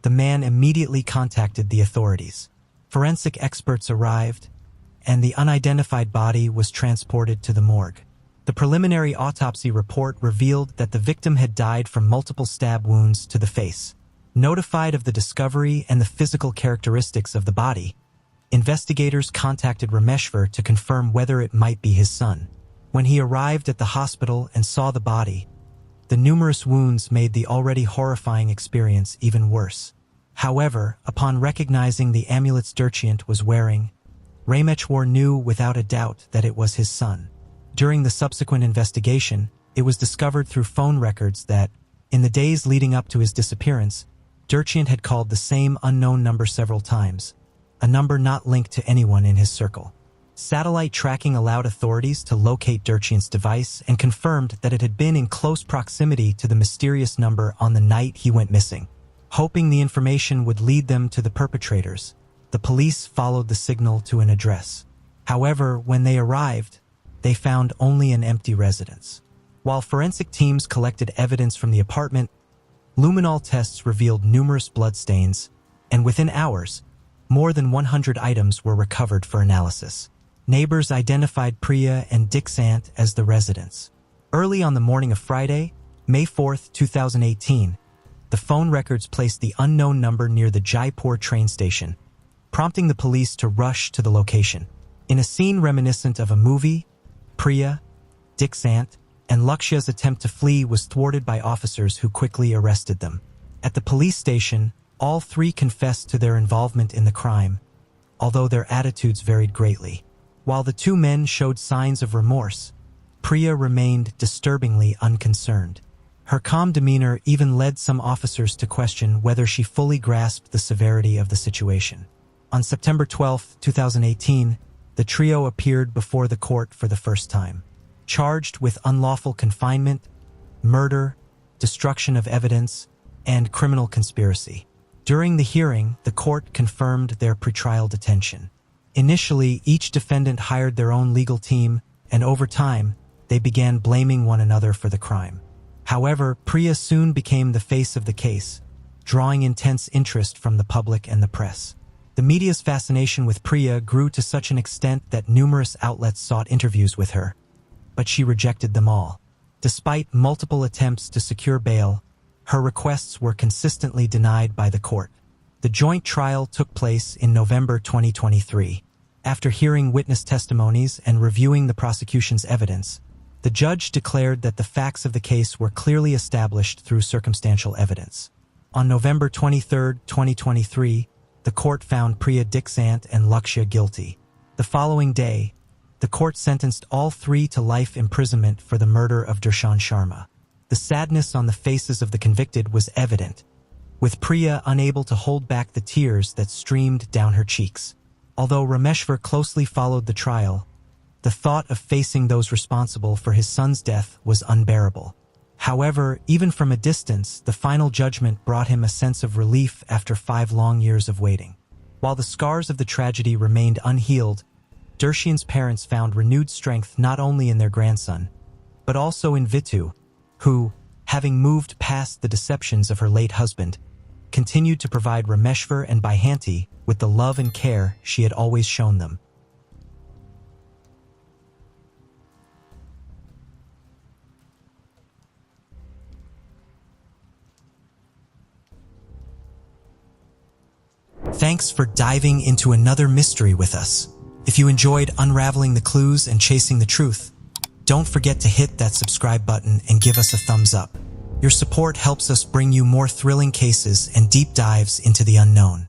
the man immediately contacted the authorities. Forensic experts arrived, and the unidentified body was transported to the morgue. The preliminary autopsy report revealed that the victim had died from multiple stab wounds to the face. Notified of the discovery and the physical characteristics of the body, investigators contacted Rameshwar to confirm whether it might be his son. When he arrived at the hospital and saw the body, the numerous wounds made the already horrifying experience even worse. However, upon recognizing the amulets Dershiant was wearing, Rameshwar knew without a doubt that it was his son. During the subsequent investigation, it was discovered through phone records that, in the days leading up to his disappearance, Dershiant had called the same unknown number several times, a number not linked to anyone in his circle. Satellite tracking allowed authorities to locate Dershiant's device and confirmed that it had been in close proximity to the mysterious number on the night he went missing. Hoping the information would lead them to the perpetrators, the police followed the signal to an address. However, when they arrived, they found only an empty residence. While forensic teams collected evidence from the apartment, luminol tests revealed numerous bloodstains, and within hours, more than 100 items were recovered for analysis. Neighbors identified Priya and Diksant as the residents. Early on the morning of Friday, May 4, 2018, the phone records placed the unknown number near the Jaipur train station, prompting the police to rush to the location. In a scene reminiscent of a movie, Priya, Diksant, and Lakshya's attempt to flee was thwarted by officers who quickly arrested them. At the police station, all three confessed to their involvement in the crime, although their attitudes varied greatly. While the two men showed signs of remorse, Priya remained disturbingly unconcerned. Her calm demeanor even led some officers to question whether she fully grasped the severity of the situation. On September 12, 2018, the trio appeared before the court for the first time. Charged with unlawful confinement, murder, destruction of evidence, and criminal conspiracy. During the hearing, the court confirmed their pretrial detention. Initially, each defendant hired their own legal team, and over time, they began blaming one another for the crime. However, Priya soon became the face of the case, drawing intense interest from the public and the press. The media's fascination with Priya grew to such an extent that numerous outlets sought interviews with her, but she rejected them all. Despite multiple attempts to secure bail, her requests were consistently denied by the court. The joint trial took place in November 2023. After hearing witness testimonies and reviewing the prosecution's evidence, the judge declared that the facts of the case were clearly established through circumstantial evidence. On November 23, 2023, the court found Priya Diksant and Lakshya guilty. The following day, the court sentenced all three to life imprisonment for the murder of Darshan Sharma. The sadness on the faces of the convicted was evident, with Priya unable to hold back the tears that streamed down her cheeks. Although Rameshwar closely followed the trial, the thought of facing those responsible for his son's death was unbearable. However, even from a distance, the final judgment brought him a sense of relief after 5 long years of waiting. While the scars of the tragedy remained unhealed, Dershian's parents found renewed strength not only in their grandson, but also in Vitu, who, having moved past the deceptions of her late husband, continued to provide Rameshwar and Baihanti with the love and care she had always shown them. Thanks for diving into another mystery with us. If you enjoyed unraveling the clues and chasing the truth, don't forget to hit that subscribe button and give us a thumbs up. Your support helps us bring you more thrilling cases and deep dives into the unknown.